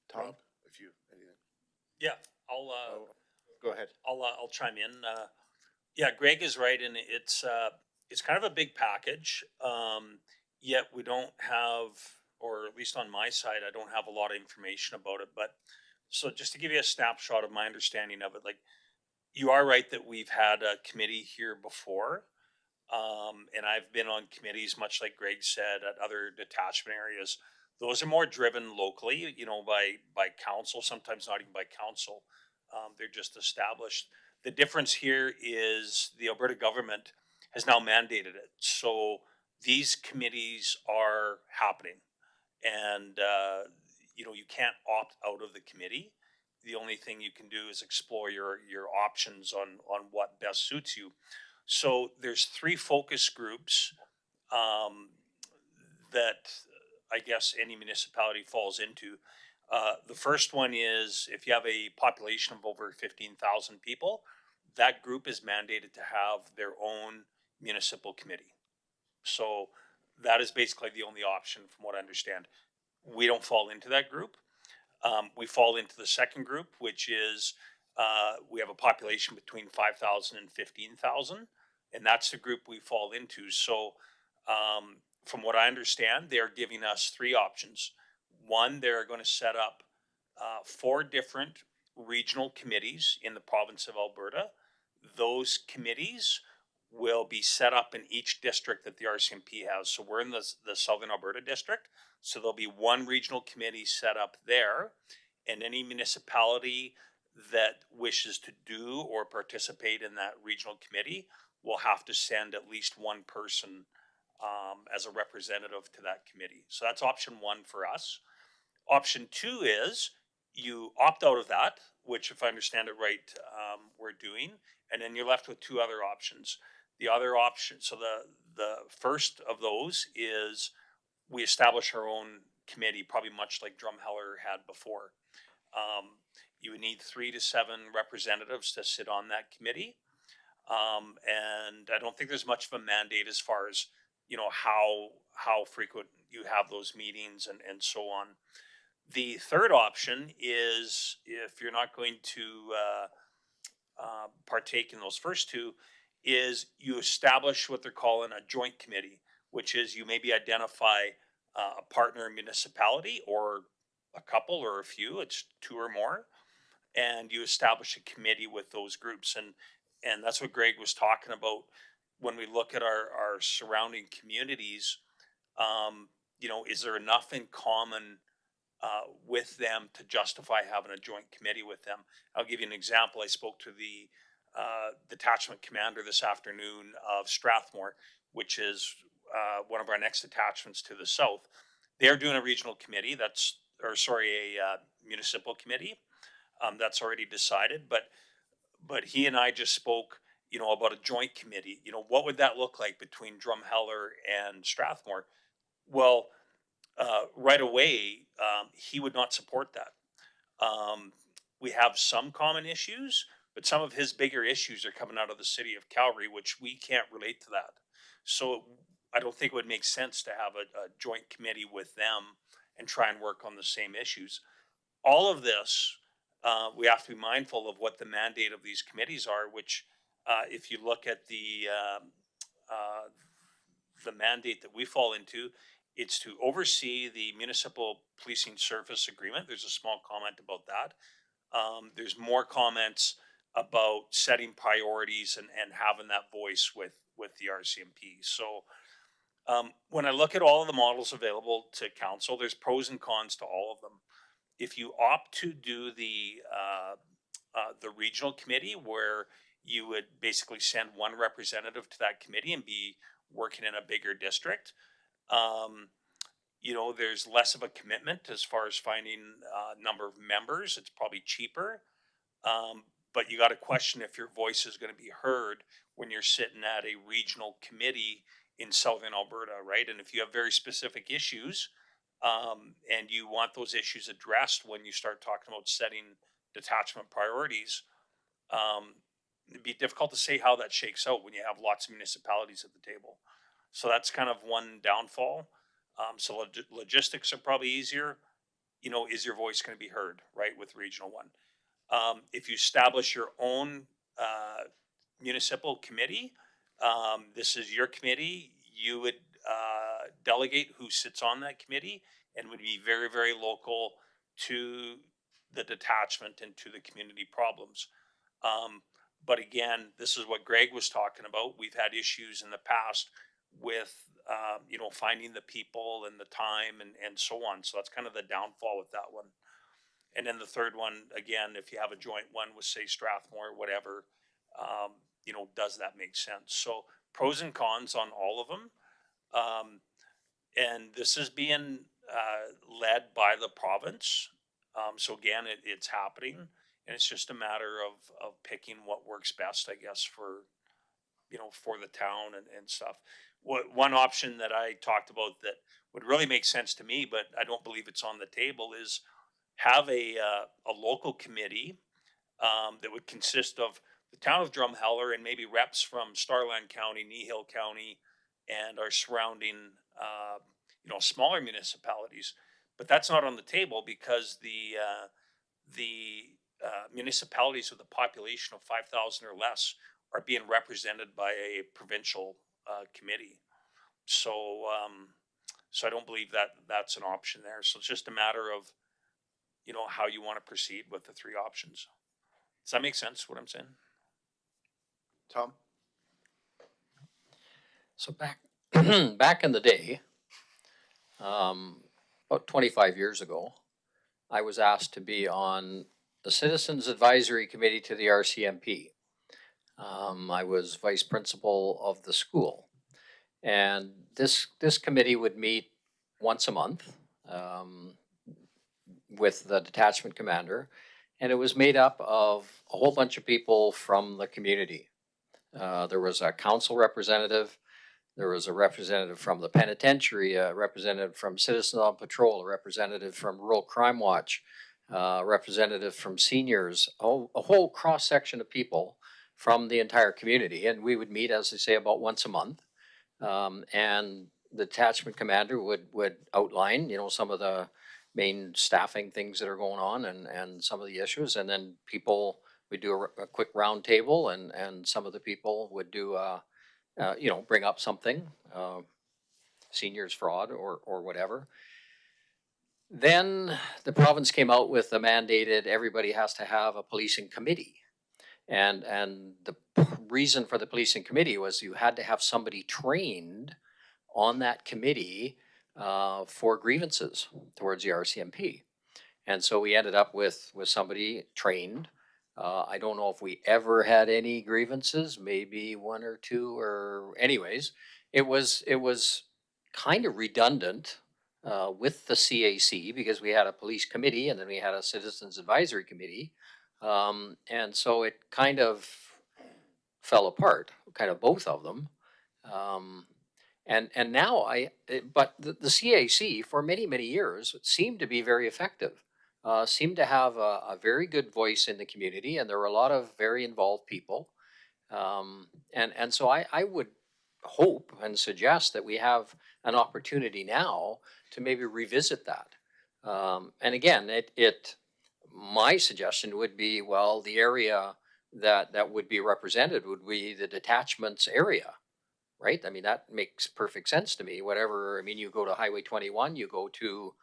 Tom? Rob, if you, anything? Yeah, I'll Go ahead. I'll chime in. Yeah, Greg is right, and it's kind of a big package. Yet we don't have, or at least on my side, I don't have a lot of information about it. But so just to give you a snapshot of my understanding of it, like you are right that we've had a committee here before. And I've been on committees, much like Greg said, at other detachment areas. Those are more driven locally, by council, sometimes not even by council. They're just established. The difference here is the Alberta government has now mandated it. So these committees are happening. And, you can't opt out of the committee. The only thing you can do is explore your options on what best suits you. So there's 3 focus groups that I guess any municipality falls into. The first one is if you have a population of over 15,000 people, that group is mandated to have their own municipal committee. So that is basically the only option from what I understand. We don't fall into that group. We fall into the second group, which is we have a population between 5,000 and 15,000, and that's the group we fall into. So, from what I understand, they're giving us 3 options. One, they're going to set up 4 different regional committees in the province of Alberta. Those committees will be set up in each district that the RCMP has. So we're in the Southern Alberta district. So there'll be one regional committee set up there, and any municipality that wishes to do or participate in that regional committee will have to send at least one person as a representative to that committee. So that's option one for us. Option two is you opt out of that, which, if I understand it right, we're doing, and then you're left with two other options. The other option, so the first of those is we establish our own committee, probably much like Drumheller had before. You would need 3 to 7 representatives to sit on that committee. And I don't think there's much of a mandate as far as, you know, how frequent you have those meetings and so on. The third option is if you're not going to partake in those first two, is you establish what they're calling a joint committee, which is you maybe identify a partner municipality or a couple or a few, it's 2 or more, and you establish a committee with those groups. And that's what Greg was talking about when we look at our surrounding communities. You know, is there enough in common with them to justify having a joint committee with them? I'll give you an example. I spoke to the detachment commander this afternoon of Strathmore, which is one of our next detachments to the south. They're doing a regional committee. A municipal committee. That's already decided. But he and I just spoke, you know, about a joint committee. You know, what would that look like between Drumheller and Strathmore? Well, right away, he would not support that. We have some common issues, but some of his bigger issues are coming out of the city of Calgary, which we can't relate to that. So I don't think it would make sense to have a joint committee with them and try and work on the same issues. All of this, we have to be mindful of what the mandate of these committees are, which if you look at uh, the mandate that we fall into, it's to oversee the municipal policing service agreement. There's a small comment about that. There's more comments about setting priorities and having that voice with the RCMP. So when I look at all of the models available to council, there's pros and cons to all of them. If you opt to do the regional committee, where you would basically send one representative to that committee and be working in a bigger district, um, you know, there's less of a commitment as far as finding number of members. It's probably cheaper, um, but you got to question if your voice is going to be heard when you're sitting at a regional committee in southern Alberta, right? And if you have very specific issues, and you want those issues addressed when you start talking about setting detachment priorities, it'd be difficult to say how that shakes out when you have lots of municipalities at the table. So that's kind of one downfall. So logistics are probably easier. You know, is your voice going to be heard, right, with regional one? If you establish your own municipal committee, this is your committee. You would delegate who sits on that committee and would be very, very local to the detachment and to the community problems. But again, this is what Greg was talking about. We've had issues in the past with, you know, finding the people and the time and so on. So that's kind of the downfall with that one. And then the third one, again, if you have a joint one with, say, Strathmore, whatever, you know, does that make sense? So pros and cons on all of them. And this is being led by the province. So again, it's happening, and it's just a matter of picking what works best, I guess, for, you know, for the town and stuff. One option that I talked about that would really make sense to me, but I don't believe it's on the table, is have a local committee that would consist of the town of Drumheller and maybe reps from Starland County, Kneehill County, and our surrounding, you know, smaller municipalities. But that's not on the table because the municipalities with a population of 5,000 or less are being represented by a provincial committee. So, so I don't believe that that's an option there. So it's just a matter of, you know, how you want to proceed with the three options. Does that make sense, what I'm saying? Tom? So back in the day, about 25 years ago, I was asked to be on the Citizens Advisory Committee to the RCMP. I was vice principal of the school. And this committee would meet once a month with the detachment commander. And it was made up of a whole bunch of people from the community. There was a council representative, there was a representative from the penitentiary, a representative from Citizens on Patrol, a representative from Rural Crime Watch, a representative from seniors, a whole cross section of people from the entire community. And we would meet, as I say, about once a month. And the detachment commander would outline, some of the main staffing things that are going on and some of the issues. And then we do a quick round table, and some of the people would do bring up something, seniors fraud or whatever. Then the province came out with the mandated everybody has to have a policing committee. And the reason for the policing committee was you had to have somebody trained on that committee for grievances towards the RCMP. And so we ended up with somebody trained. I don't know if we ever had any grievances, maybe one or two, or anyways, it was kind of redundant with the CAC because we had a police committee and then we had a citizens advisory committee. And so it kind of fell apart, kind of both of them. And now but the CAC for many, many years seemed to be very effective, seemed to have a very good voice in the community, and there were a lot of very involved people. And so I would hope and suggest that we have an opportunity now to maybe revisit that. And again, my suggestion would be, well, the area that would be represented would be the detachment's area, right? I mean, that makes perfect sense to me. Whatever, I mean, you go to Highway 21, you go to,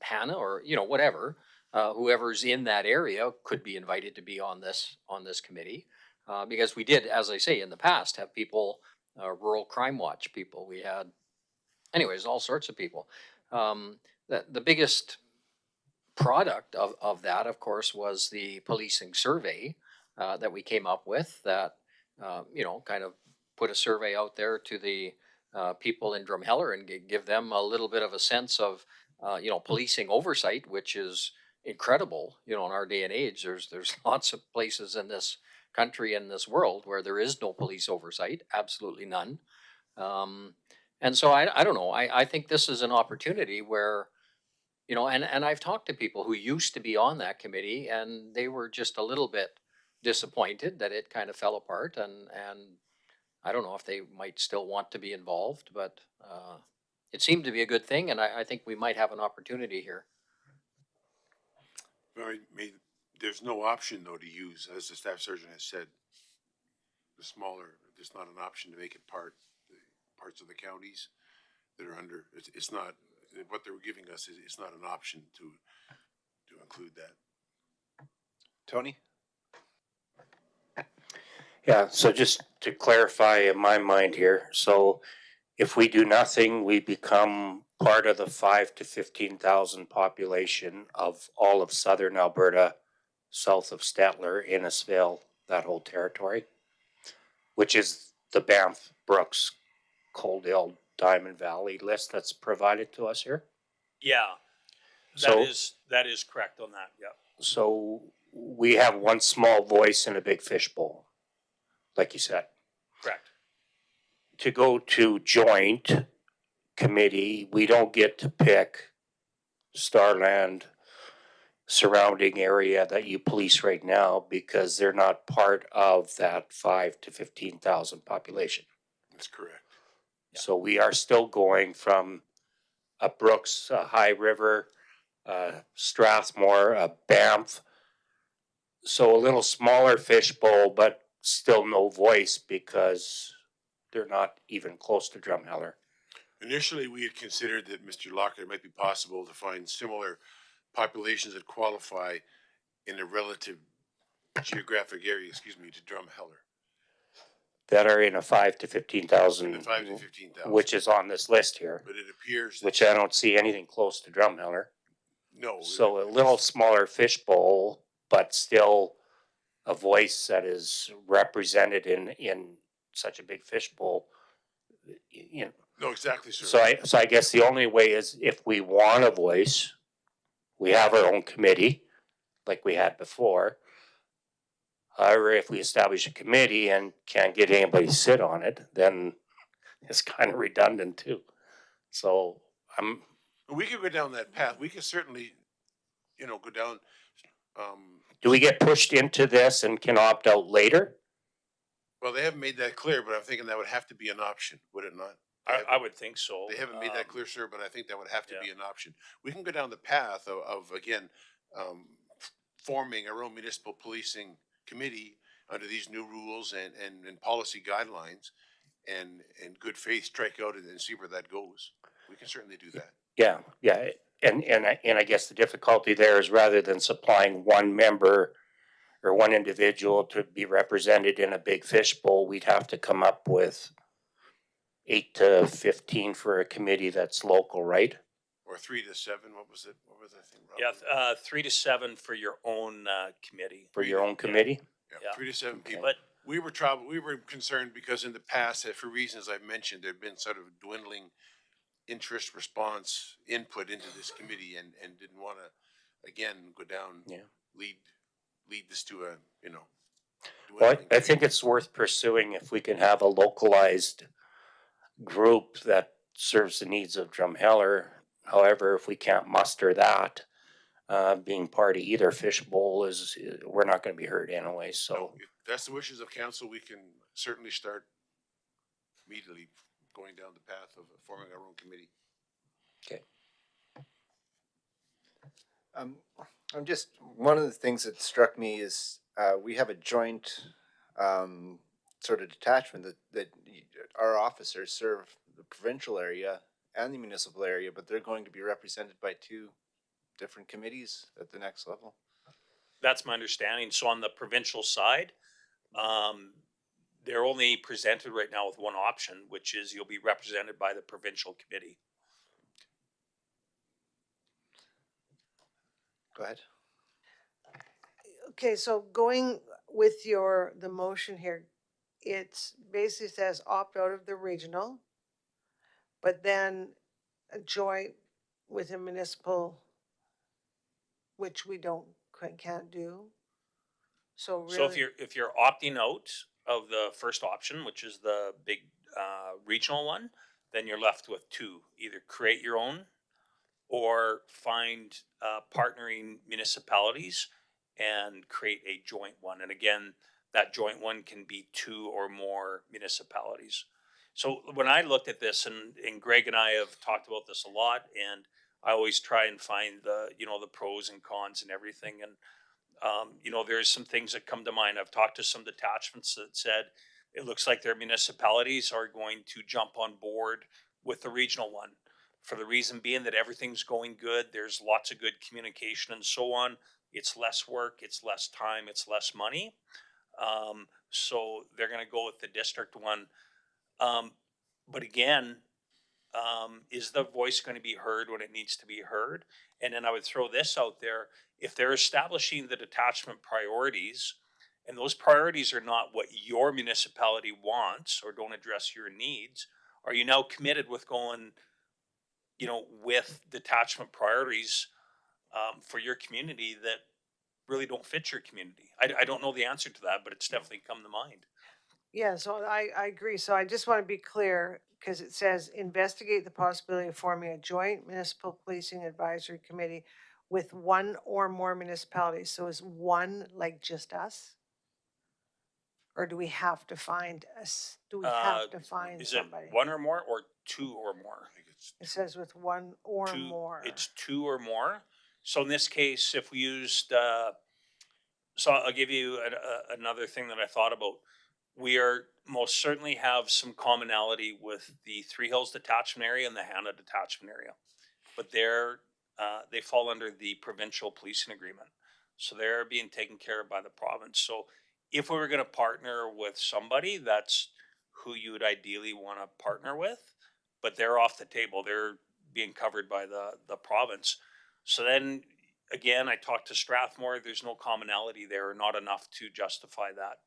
Hannah or, whatever, whoever's in that area could be invited to be on this committee. Because we did, as I say, in the past, have people, Rural Crime Watch people. We had, anyways, all sorts of people. The biggest product of that, of course, was the policing survey that we came up with that, kind of put a survey out there to the people in Drumheller and give them a little bit of a sense of, policing oversight, which is incredible, in our day and age. There's lots of places in this country and this world where there is no police oversight, absolutely none. And so I don't know, I think this is an opportunity where, and I've talked to people who used to be on that committee and they were just a little bit disappointed that it kind of fell apart, and I don't know if they might still want to be involved, but it seemed to be a good thing, and I think we might have an opportunity here. There's no option though to use, as the staff sergeant has said, the smaller, there's not an option to make it parts of the counties that are under, it's not, what they're giving us is, it's not an option to include that. Tony? Yeah, so just to clarify in my mind here, so if we do nothing, we become part of the 5 to 15,000 population of all of southern Alberta, south of Stettler, Innisfil, that whole territory, which is the Banff, Brooks, Coaldale, Diamond Valley list that's provided to us here. Yeah, that is correct on that. Yeah. So we have one small voice in a big fishbowl, like you said. Correct. To go to joint committee, we don't get to pick Starland surrounding area that you police right now because they're not part of that 5 to 15,000 population. That's correct. Yeah. So we are still going from a Brooks, a High River, Strathmore, a Banff. So a little smaller fishbowl, but still no voice because they're not even close to Drumheller. Initially, we had considered that, Mr. Locker, it might be possible to find similar populations that qualify in a relative geographic area, to Drumheller. That are in a 5 to 15,000, 5 to 15,000, which is on this list here. But it appears that, which I don't see anything close to Drumheller. No. So a little smaller fishbowl but still a voice that is represented in such a big fishbowl. You know, No, exactly, sir. so I guess the only way is if we want a voice, we have our own committee like we had before. However, if we establish a committee and can't get anybody to sit on it, then it's kind of redundant too. So We could go down that path. We could certainly, go down, do we get pushed into this and can opt out later? well, they haven't made that clear, but I'm thinking that would have to be an option, would it not? I would think so. They haven't made that clear, sir, but I think that would have to be an option. We can go down the path of again, forming our own municipal policing committee under these new rules and policy guidelines, and in good faith strike out and see where that goes. We can certainly do that. Yeah, yeah, and I guess the difficulty there is rather than supplying one member or one individual to be represented in a big fishbowl, we'd have to come up with 8 to 15 for a committee that's local, right? Or 3 to 7, what was it? What was that thing, Rob? Yeah, 3 to 7 for your own committee. For your own committee? Yeah, 3 to 7 people. But we were concerned because in the past, for reasons I've mentioned, there'd been sort of dwindling interest, response, input into this committee, and didn't want to again go down, lead this to a, Well, I think it's worth pursuing if we can have a localized group that serves the needs of Drumheller. However, if we can't muster that, being part of either fishbowl we're not going to be heard anyway. So if that's the wishes of council, we can certainly start immediately going down the path of forming our own committee. Okay. I'm just, one of the things that struck me is we have a joint sort of detachment that our officers serve the provincial area and the municipal area, but they're going to be represented by 2 different committees at the next level. that's my understanding. So on the provincial side, they're only presented right now with one option, which is you'll be represented by the provincial committee. Go ahead. Okay, so going with the motion here, it's basically says opt out of the regional, but then a joint with a municipal, which we can't do. So really. So if you're opting out of the first option, which is the big regional one, then you're left with 2: either create your own or find partnering municipalities and create a joint one. And again, that joint one can be 2 or more municipalities. So when I looked at this, and Greg and I have talked about this a lot, and I always try and find the pros and cons and everything. And there's some things that come to mind. I've talked to some detachments that said it looks like their municipalities are going to jump on board with the regional one, for the reason being that everything's going good. There's lots of good communication and so on. It's less work, it's less time, it's less money. So they're going to go with the district one. But again, is the voice going to be heard when it needs to be heard? And then I would throw this out there. If they're establishing the detachment priorities, and those priorities are not what your municipality wants or don't address your needs, are you now committed with going, with detachment priorities for your community that really don't fit your community? I don't know the answer to that, but it's definitely come to mind. Yeah, so I agree. So I just want to be clear, because it says investigate the possibility of forming a joint municipal policing advisory committee with 1 or more municipalities. So is 1 like just us? Or do we have to find us? Do we have to find Is somebody? it 1 or more or 2 or more? It says with 1 or 2, more. It's 2 or more. So in this case, if we used, so I'll give you another thing that I thought about. We are most certainly have some commonality with the Three Hills detachment area and the Hannah detachment area, but they fall under the provincial policing agreement, so they're being taken care of by the province. So if we were going to partner with somebody, that's who you would ideally want to partner with, but they're off the table. They're being covered by the province. So then again, I talked to Strathmore, there's no commonality there, not enough to justify that.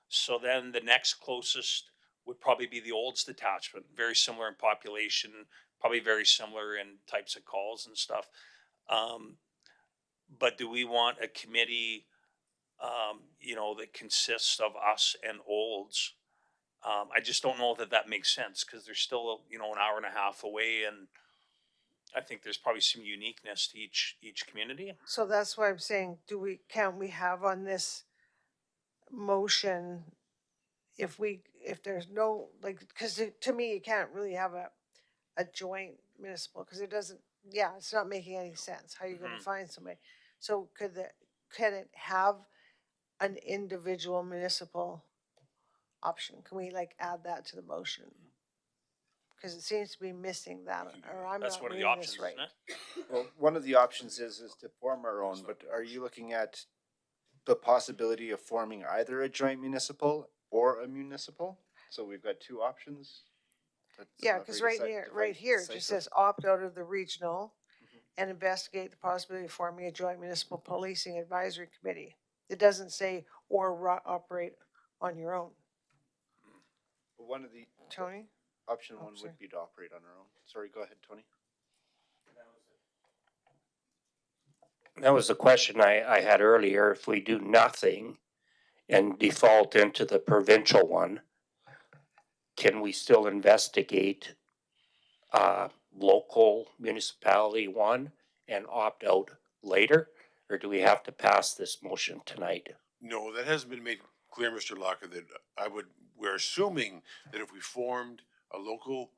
So then the next closest would probably be the Olds detachment, very similar in population, probably very similar in types of calls and stuff. But do we want a committee, that consists of us and Olds? I just don't know that that makes sense because they're still, an hour and a half away, and I think there's probably some uniqueness to each community. So that's why I'm saying, can't we have on this motion, if there's no, like, cause to me, you can't really have a joint municipal, cause it doesn't, yeah, it's not making any sense. How are you gonna Mhm. find somebody? So can it have an individual municipal option? Can we like add that to the motion? Cause it seems to be missing that, or I'm That's not one of the reading options, this right. isn't it? Well, one of the options is to form our own, but are you looking at the possibility of forming either a joint municipal or a municipal? So we've got two options? That's Yeah, not cause very right here, it just decisive. says opt out of the regional and investigate the possibility of forming a joint municipal policing advisory committee. It doesn't say or operate on your own. One of the, Tony? option Oh, one sorry. would be to operate on our own. Sorry, go ahead, Tony. That was the question I had earlier. If we do nothing and default into the provincial one, can we still investigate local municipality one and opt out later? Or do we have to pass this motion tonight? No, that hasn't been made clear, Mr. Locker, that we're assuming that if we formed a local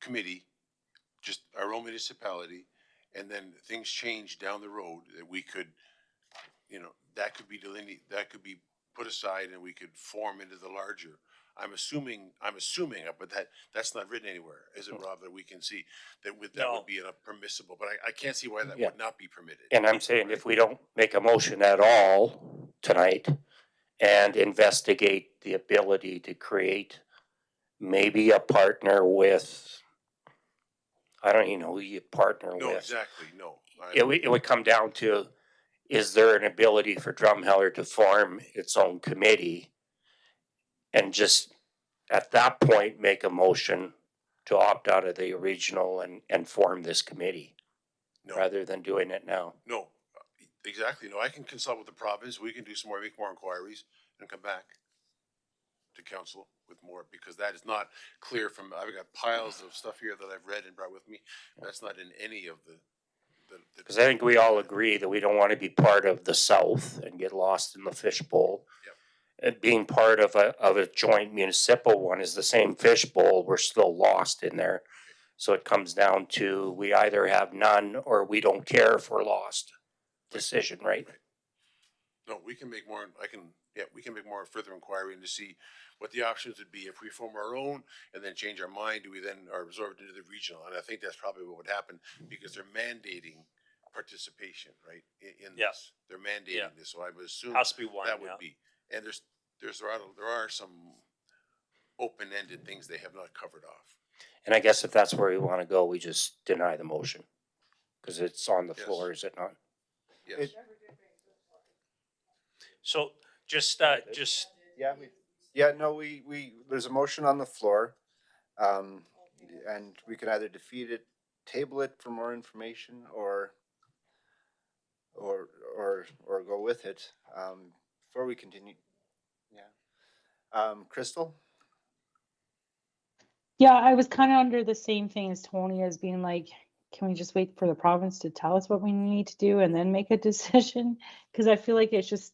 committee, just our own municipality, and then things change down the road, that we could, that could be that could be put aside and we could form into the larger. I'm assuming, but that's not written anywhere, is it, Rob, that we can see that that No. would be permissible, but I can't see why that Yeah. would not be permitted. And I'm saying if we don't make a motion at all tonight and investigate the ability to create maybe a partner with, I don't even know who you partner No, with. exactly, no. It would come down to, is there an ability for Drumheller to form its own committee and just at that point make a motion to opt out of the regional and form this committee No. rather than doing it now? No, exactly. No, I can consult with the province. We can do some more, make more inquiries and come back to council with more, because that is not clear from, I've got piles of stuff here that I've read and brought with me. That's not in any of the. Because I think we all agree that we don't want to be part of the South and get lost in the fishbowl. Yep. And being part of a joint municipal one is the same fishbowl. We're still lost in there. So it comes down to we either have none or we don't care if we're lost. Decision, right? No, we can make more, we can make more further inquiry and to see what the options would be if we form our own and then change our mind. Do we then are absorbed into the regional? And I think that's probably what would happen because they're mandating participation, right? In Yeah. this, they're mandating this. So I would assume Has to be one, that would yeah. be. And there are some open-ended things they have not covered off. And I guess if that's where we want to go, we just deny the motion because it's on the Yes. floor, is it not? Yes. So just Yeah, no, there's a motion on the floor. And we can either defeat it, table it for more information, or go with it. Before we continue, yeah. Crystal? Yeah, I was kind of under the same thing as Tony, as being like, can we just wait for the province to tell us what we need to do and then make a decision? Because I feel like it's just,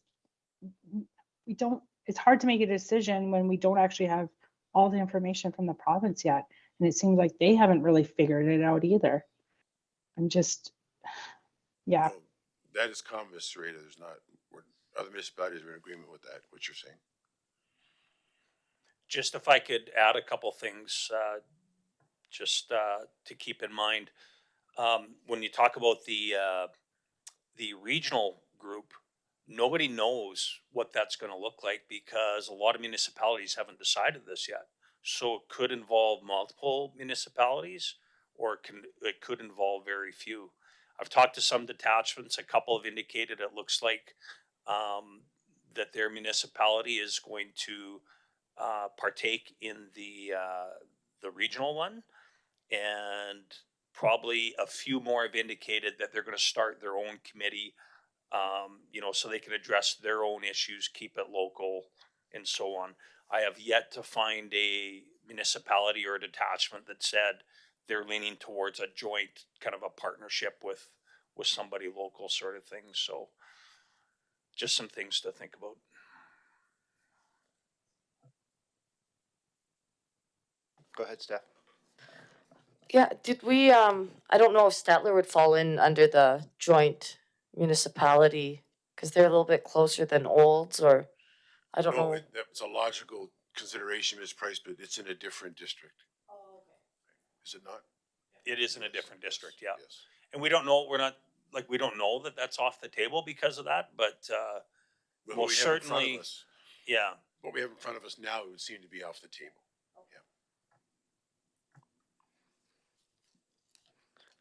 it's hard to make a decision when we don't actually have all the information from the province yet. And it seems like they haven't really figured it out either. I'm just, yeah. No, that is common, Mr. Serrata. There's not, other municipalities are in agreement with that, what you're saying. just if I could add a couple things, to keep in mind. When you talk about the regional group, nobody knows what that's going to look like because a lot of municipalities haven't decided this yet. So it could involve multiple municipalities, or it could involve very few. I've talked to some detachments. A couple have indicated it looks like that their municipality is going to partake in the regional one, and probably a few more have indicated that they're going to start their own committee, so they can address their own issues, keep it local, and so on. I have yet to find a municipality or a detachment that said they're leaning towards a joint kind of a partnership with somebody local sort of thing. So just some things to think about. Go ahead, Steph. Yeah, did we, I don't know if Statler would fall in under the joint municipality, cause they're a little bit closer than Olds, or, I don't know. That's a logical consideration, Ms. Price, but it's in a different district. Oh, okay. Is it not? It is in a different district, yeah. Yes. And we don't know, we don't know that that's off the table because of that, but But most what we have in front certainly, of us, yeah. what we have in front of us now, it would seem to be off the table.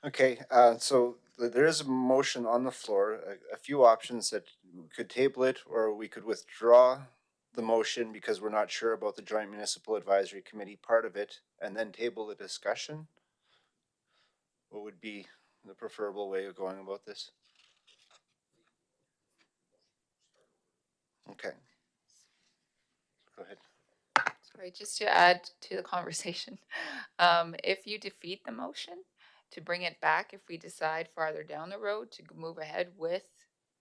Okay, so there is a motion on the floor, a few options that we could table it, or we could withdraw the motion because we're not sure about the Joint Municipal Advisory Committee part of it, and then table the discussion. What would be the preferable way of going about this? Okay. Go ahead. Sorry, just to add to the conversation, if you defeat the motion, to bring it back, if we decide farther down the road to move ahead with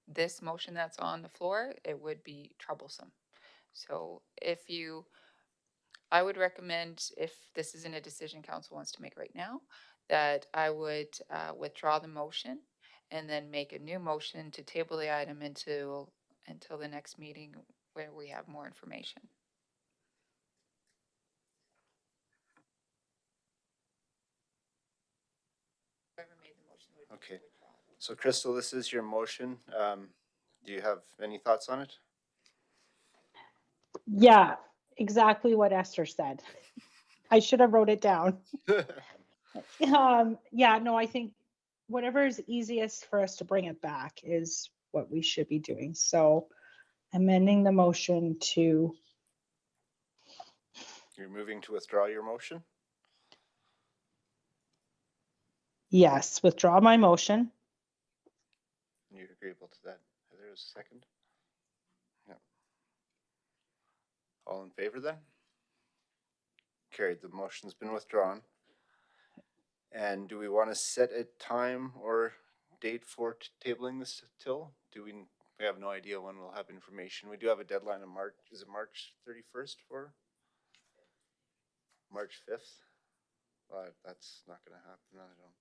this motion that's on the floor, it would be troublesome. So I would recommend, if this isn't a decision council wants to make right now, that I would withdraw the motion and then make a new motion to table the item until the next meeting where we have more information. Whoever made the motion would Okay. withdraw. So Crystal, this is your motion. Do you have any thoughts on it? Yeah, exactly what Esther said. I should have wrote it down. Yeah, no, I think whatever is easiest for us to bring it back is what we should be doing. So amending the motion to, You're moving to withdraw your motion? yes, withdraw my motion. You're agreeable to that? Heather, is a second? Yeah. All in favor then? Carried, the motion's been withdrawn. And do we want to set a time or date for tabling this till? We have no idea when we'll have information. We do have a deadline of March, is it March 31st for? March 5th? Well, that's not gonna happen, I don't.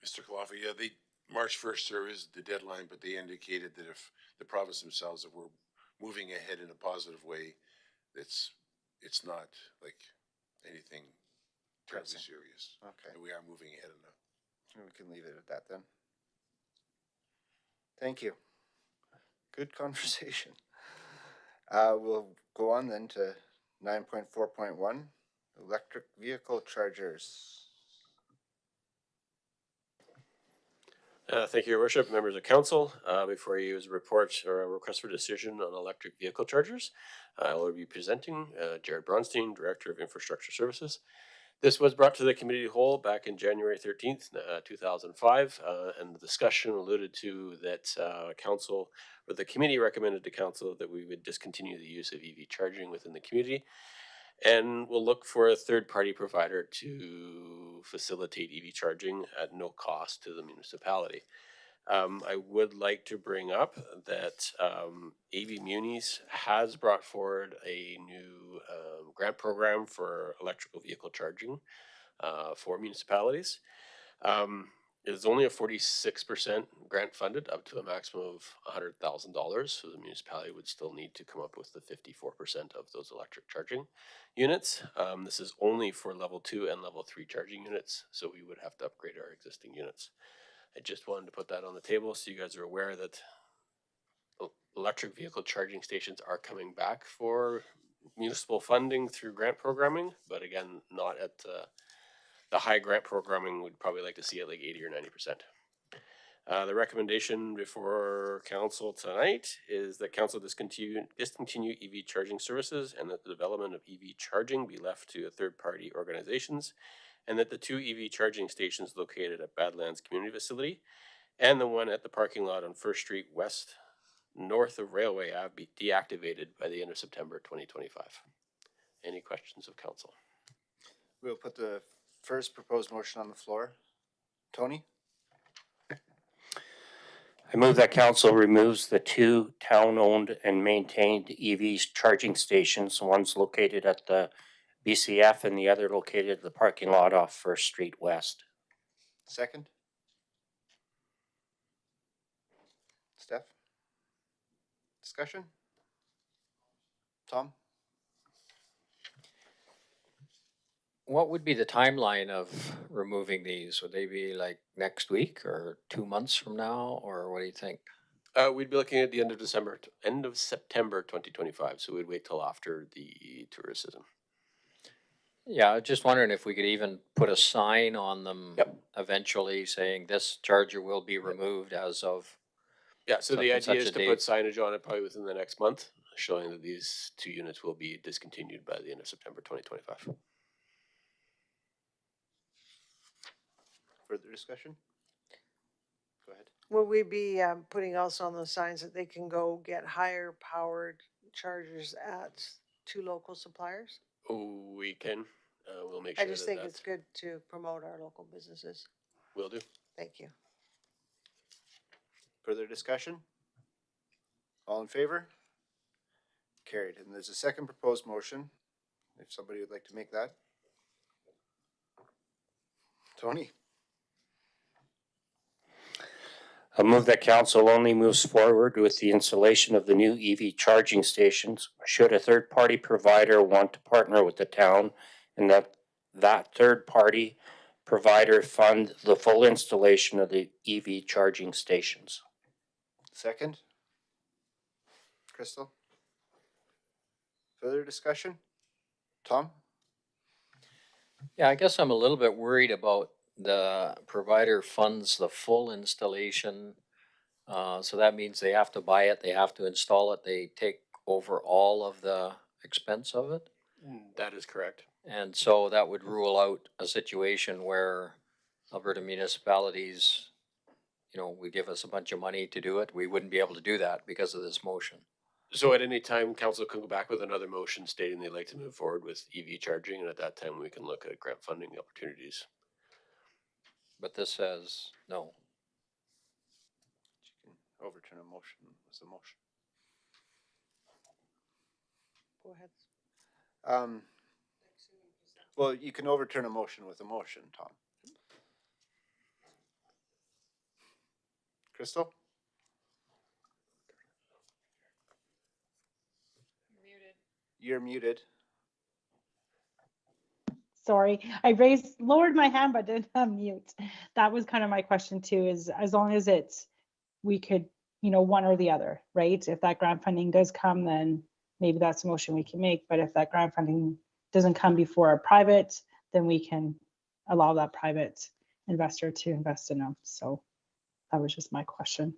Mr. Kalafa, yeah, March 1st, sir, is the deadline, but they indicated that if the province themselves, if we're moving ahead in a positive way, it's not like anything terribly Pressing. serious. Okay, And we are moving ahead enough. we can leave it at that then. Thank you. Good conversation. We'll go on then to 9.4.1, electric vehicle chargers. Thank you, Your Worship, members of council. Before you is a report or a request for decision on electric vehicle chargers. I will be presenting Jared Bronstein, Director of Infrastructure Services. This was brought to the committee whole back in January 13th, 2005, and the discussion alluded to that council, or the committee recommended to council that we would discontinue the use of EV charging within the community, and we'll look for a third-party provider to facilitate EV charging at no cost to the municipality. I would like to bring up that AV Munis has brought forward a new grant program for electrical vehicle charging for municipalities. It is only a 46% grant funded up to a maximum of $100,000. So the municipality would still need to come up with the 54% of those electric charging units. This is only for level 2 and level 3 charging units. So we would have to upgrade our existing units. I just wanted to put that on the table so you guys are aware that electric vehicle charging stations are coming back for municipal funding through grant programming, but again, not at the high grant programming, would probably like to see it like 80 or 90%. The recommendation before council tonight is that council discontinue EV charging services and that the development of EV charging be left to third-party organizations, and that the 2 EV charging stations located at Badlands Community Facility and the one at the parking lot on First Street West, north of Railway Ave, be deactivated by the end of September 2025. Any questions of council? We'll put the first proposed motion on the floor. Tony? I move that council removes the 2 town-owned and maintained EV charging stations, one's located at the BCF and the other located at the parking lot off First Street West. Second? Steph? Discussion? Tom? What would be the timeline of removing these? Would they be like next week or 2 months from now, or what do you think? We'd be looking at the end of September 2025. So we'd wait till after the tourist season. Yeah, I was just wondering if we could even put a sign on them eventually saying this charger will be removed as of. Yeah, so the such and idea is such a to put date. signage on it probably within the next month, showing that these 2 units will be discontinued by the end of September 2025. Further discussion? Go ahead. Will we be putting also on those signs that they can go get higher powered chargers at 2 local suppliers? Oh, we can. We'll make sure I just that think it's good to promote our local businesses. will do. Thank you. Further discussion? All in favor? Carried. And there's a second proposed motion. If somebody would like to make that. Tony? I move that council only moves forward with the installation of the new EV charging stations should a third-party provider want to partner with the town, and that third-party provider fund the full installation of the EV charging stations. Second? Crystal? Further discussion? Tom? Yeah, I guess I'm a little bit worried about the provider funds the full installation. So that means they have to buy it, they have to install it, they take over all of the expense of it. That is correct. And so that would rule out a situation where Alberta municipalities, would give us a bunch of money to do it. We wouldn't be able to do that because of this motion. So at any time, council can go back with another motion stating they'd like to move forward with EV charging, and at that time we can look at grant funding opportunities. But this says no. You can overturn a motion as a motion. Go ahead. Well, you can overturn a motion with a motion, Tom. Crystal? You're muted. Sorry, I lowered my hand, but didn't unmute. That was kind of my question too, is as long as we could, one or the other, right? If that grant funding does come, then maybe that's a motion we can make. But if that grant funding doesn't come before a private, then we can allow that private investor to invest in them. So that was just my question.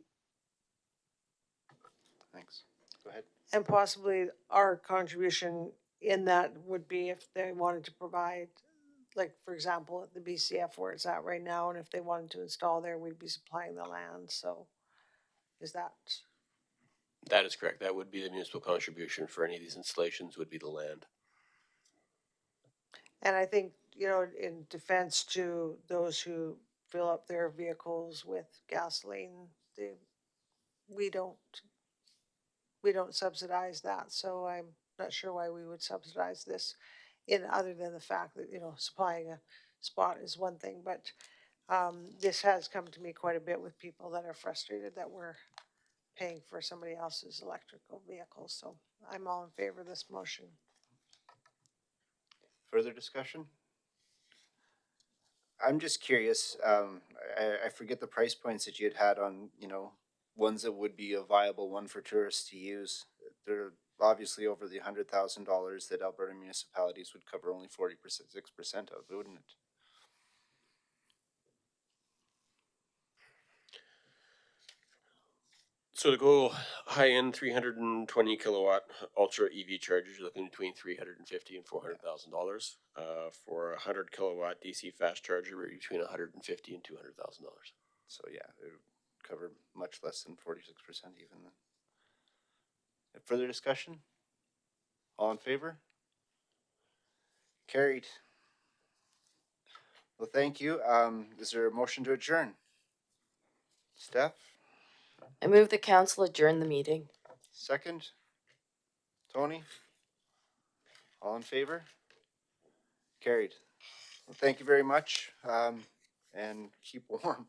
Thanks. Go ahead. And possibly our contribution in that would be if they wanted to provide, like, for example, at the BCF where it's at right now, and if they wanted to install there, we'd be supplying the land. So is that? That is correct. That would be the municipal contribution for any of these installations, would be the land. And I think, in defense to those who fill up their vehicles with gasoline, we don't subsidize that. So I'm not sure why we would subsidize this, other than the fact that, supplying a spot is one thing. But this has come to me quite a bit with people that are frustrated that we're paying for somebody else's electrical vehicles. So I'm all in favor of this motion. Further discussion? I'm just curious. I forget the price points that you had on, ones that would be a viable one for tourists to use. They're obviously over the $100,000 that Alberta municipalities would cover only 6% of, wouldn't it? So to go high-end 320 kilowatt ultra EV chargers, you're looking between $350,000 and $400,000. For a 100 kilowatt DC fast charger, we're between $150,000 and $200,000. So yeah, it would cover much less than 46% even then. Further discussion? All in favor? Carried. Well, thank you. Is there a motion to adjourn? Steph, I move the council adjourn the meeting. second. Tony? All in favor? Carried. Well, thank you very much, and keep warm.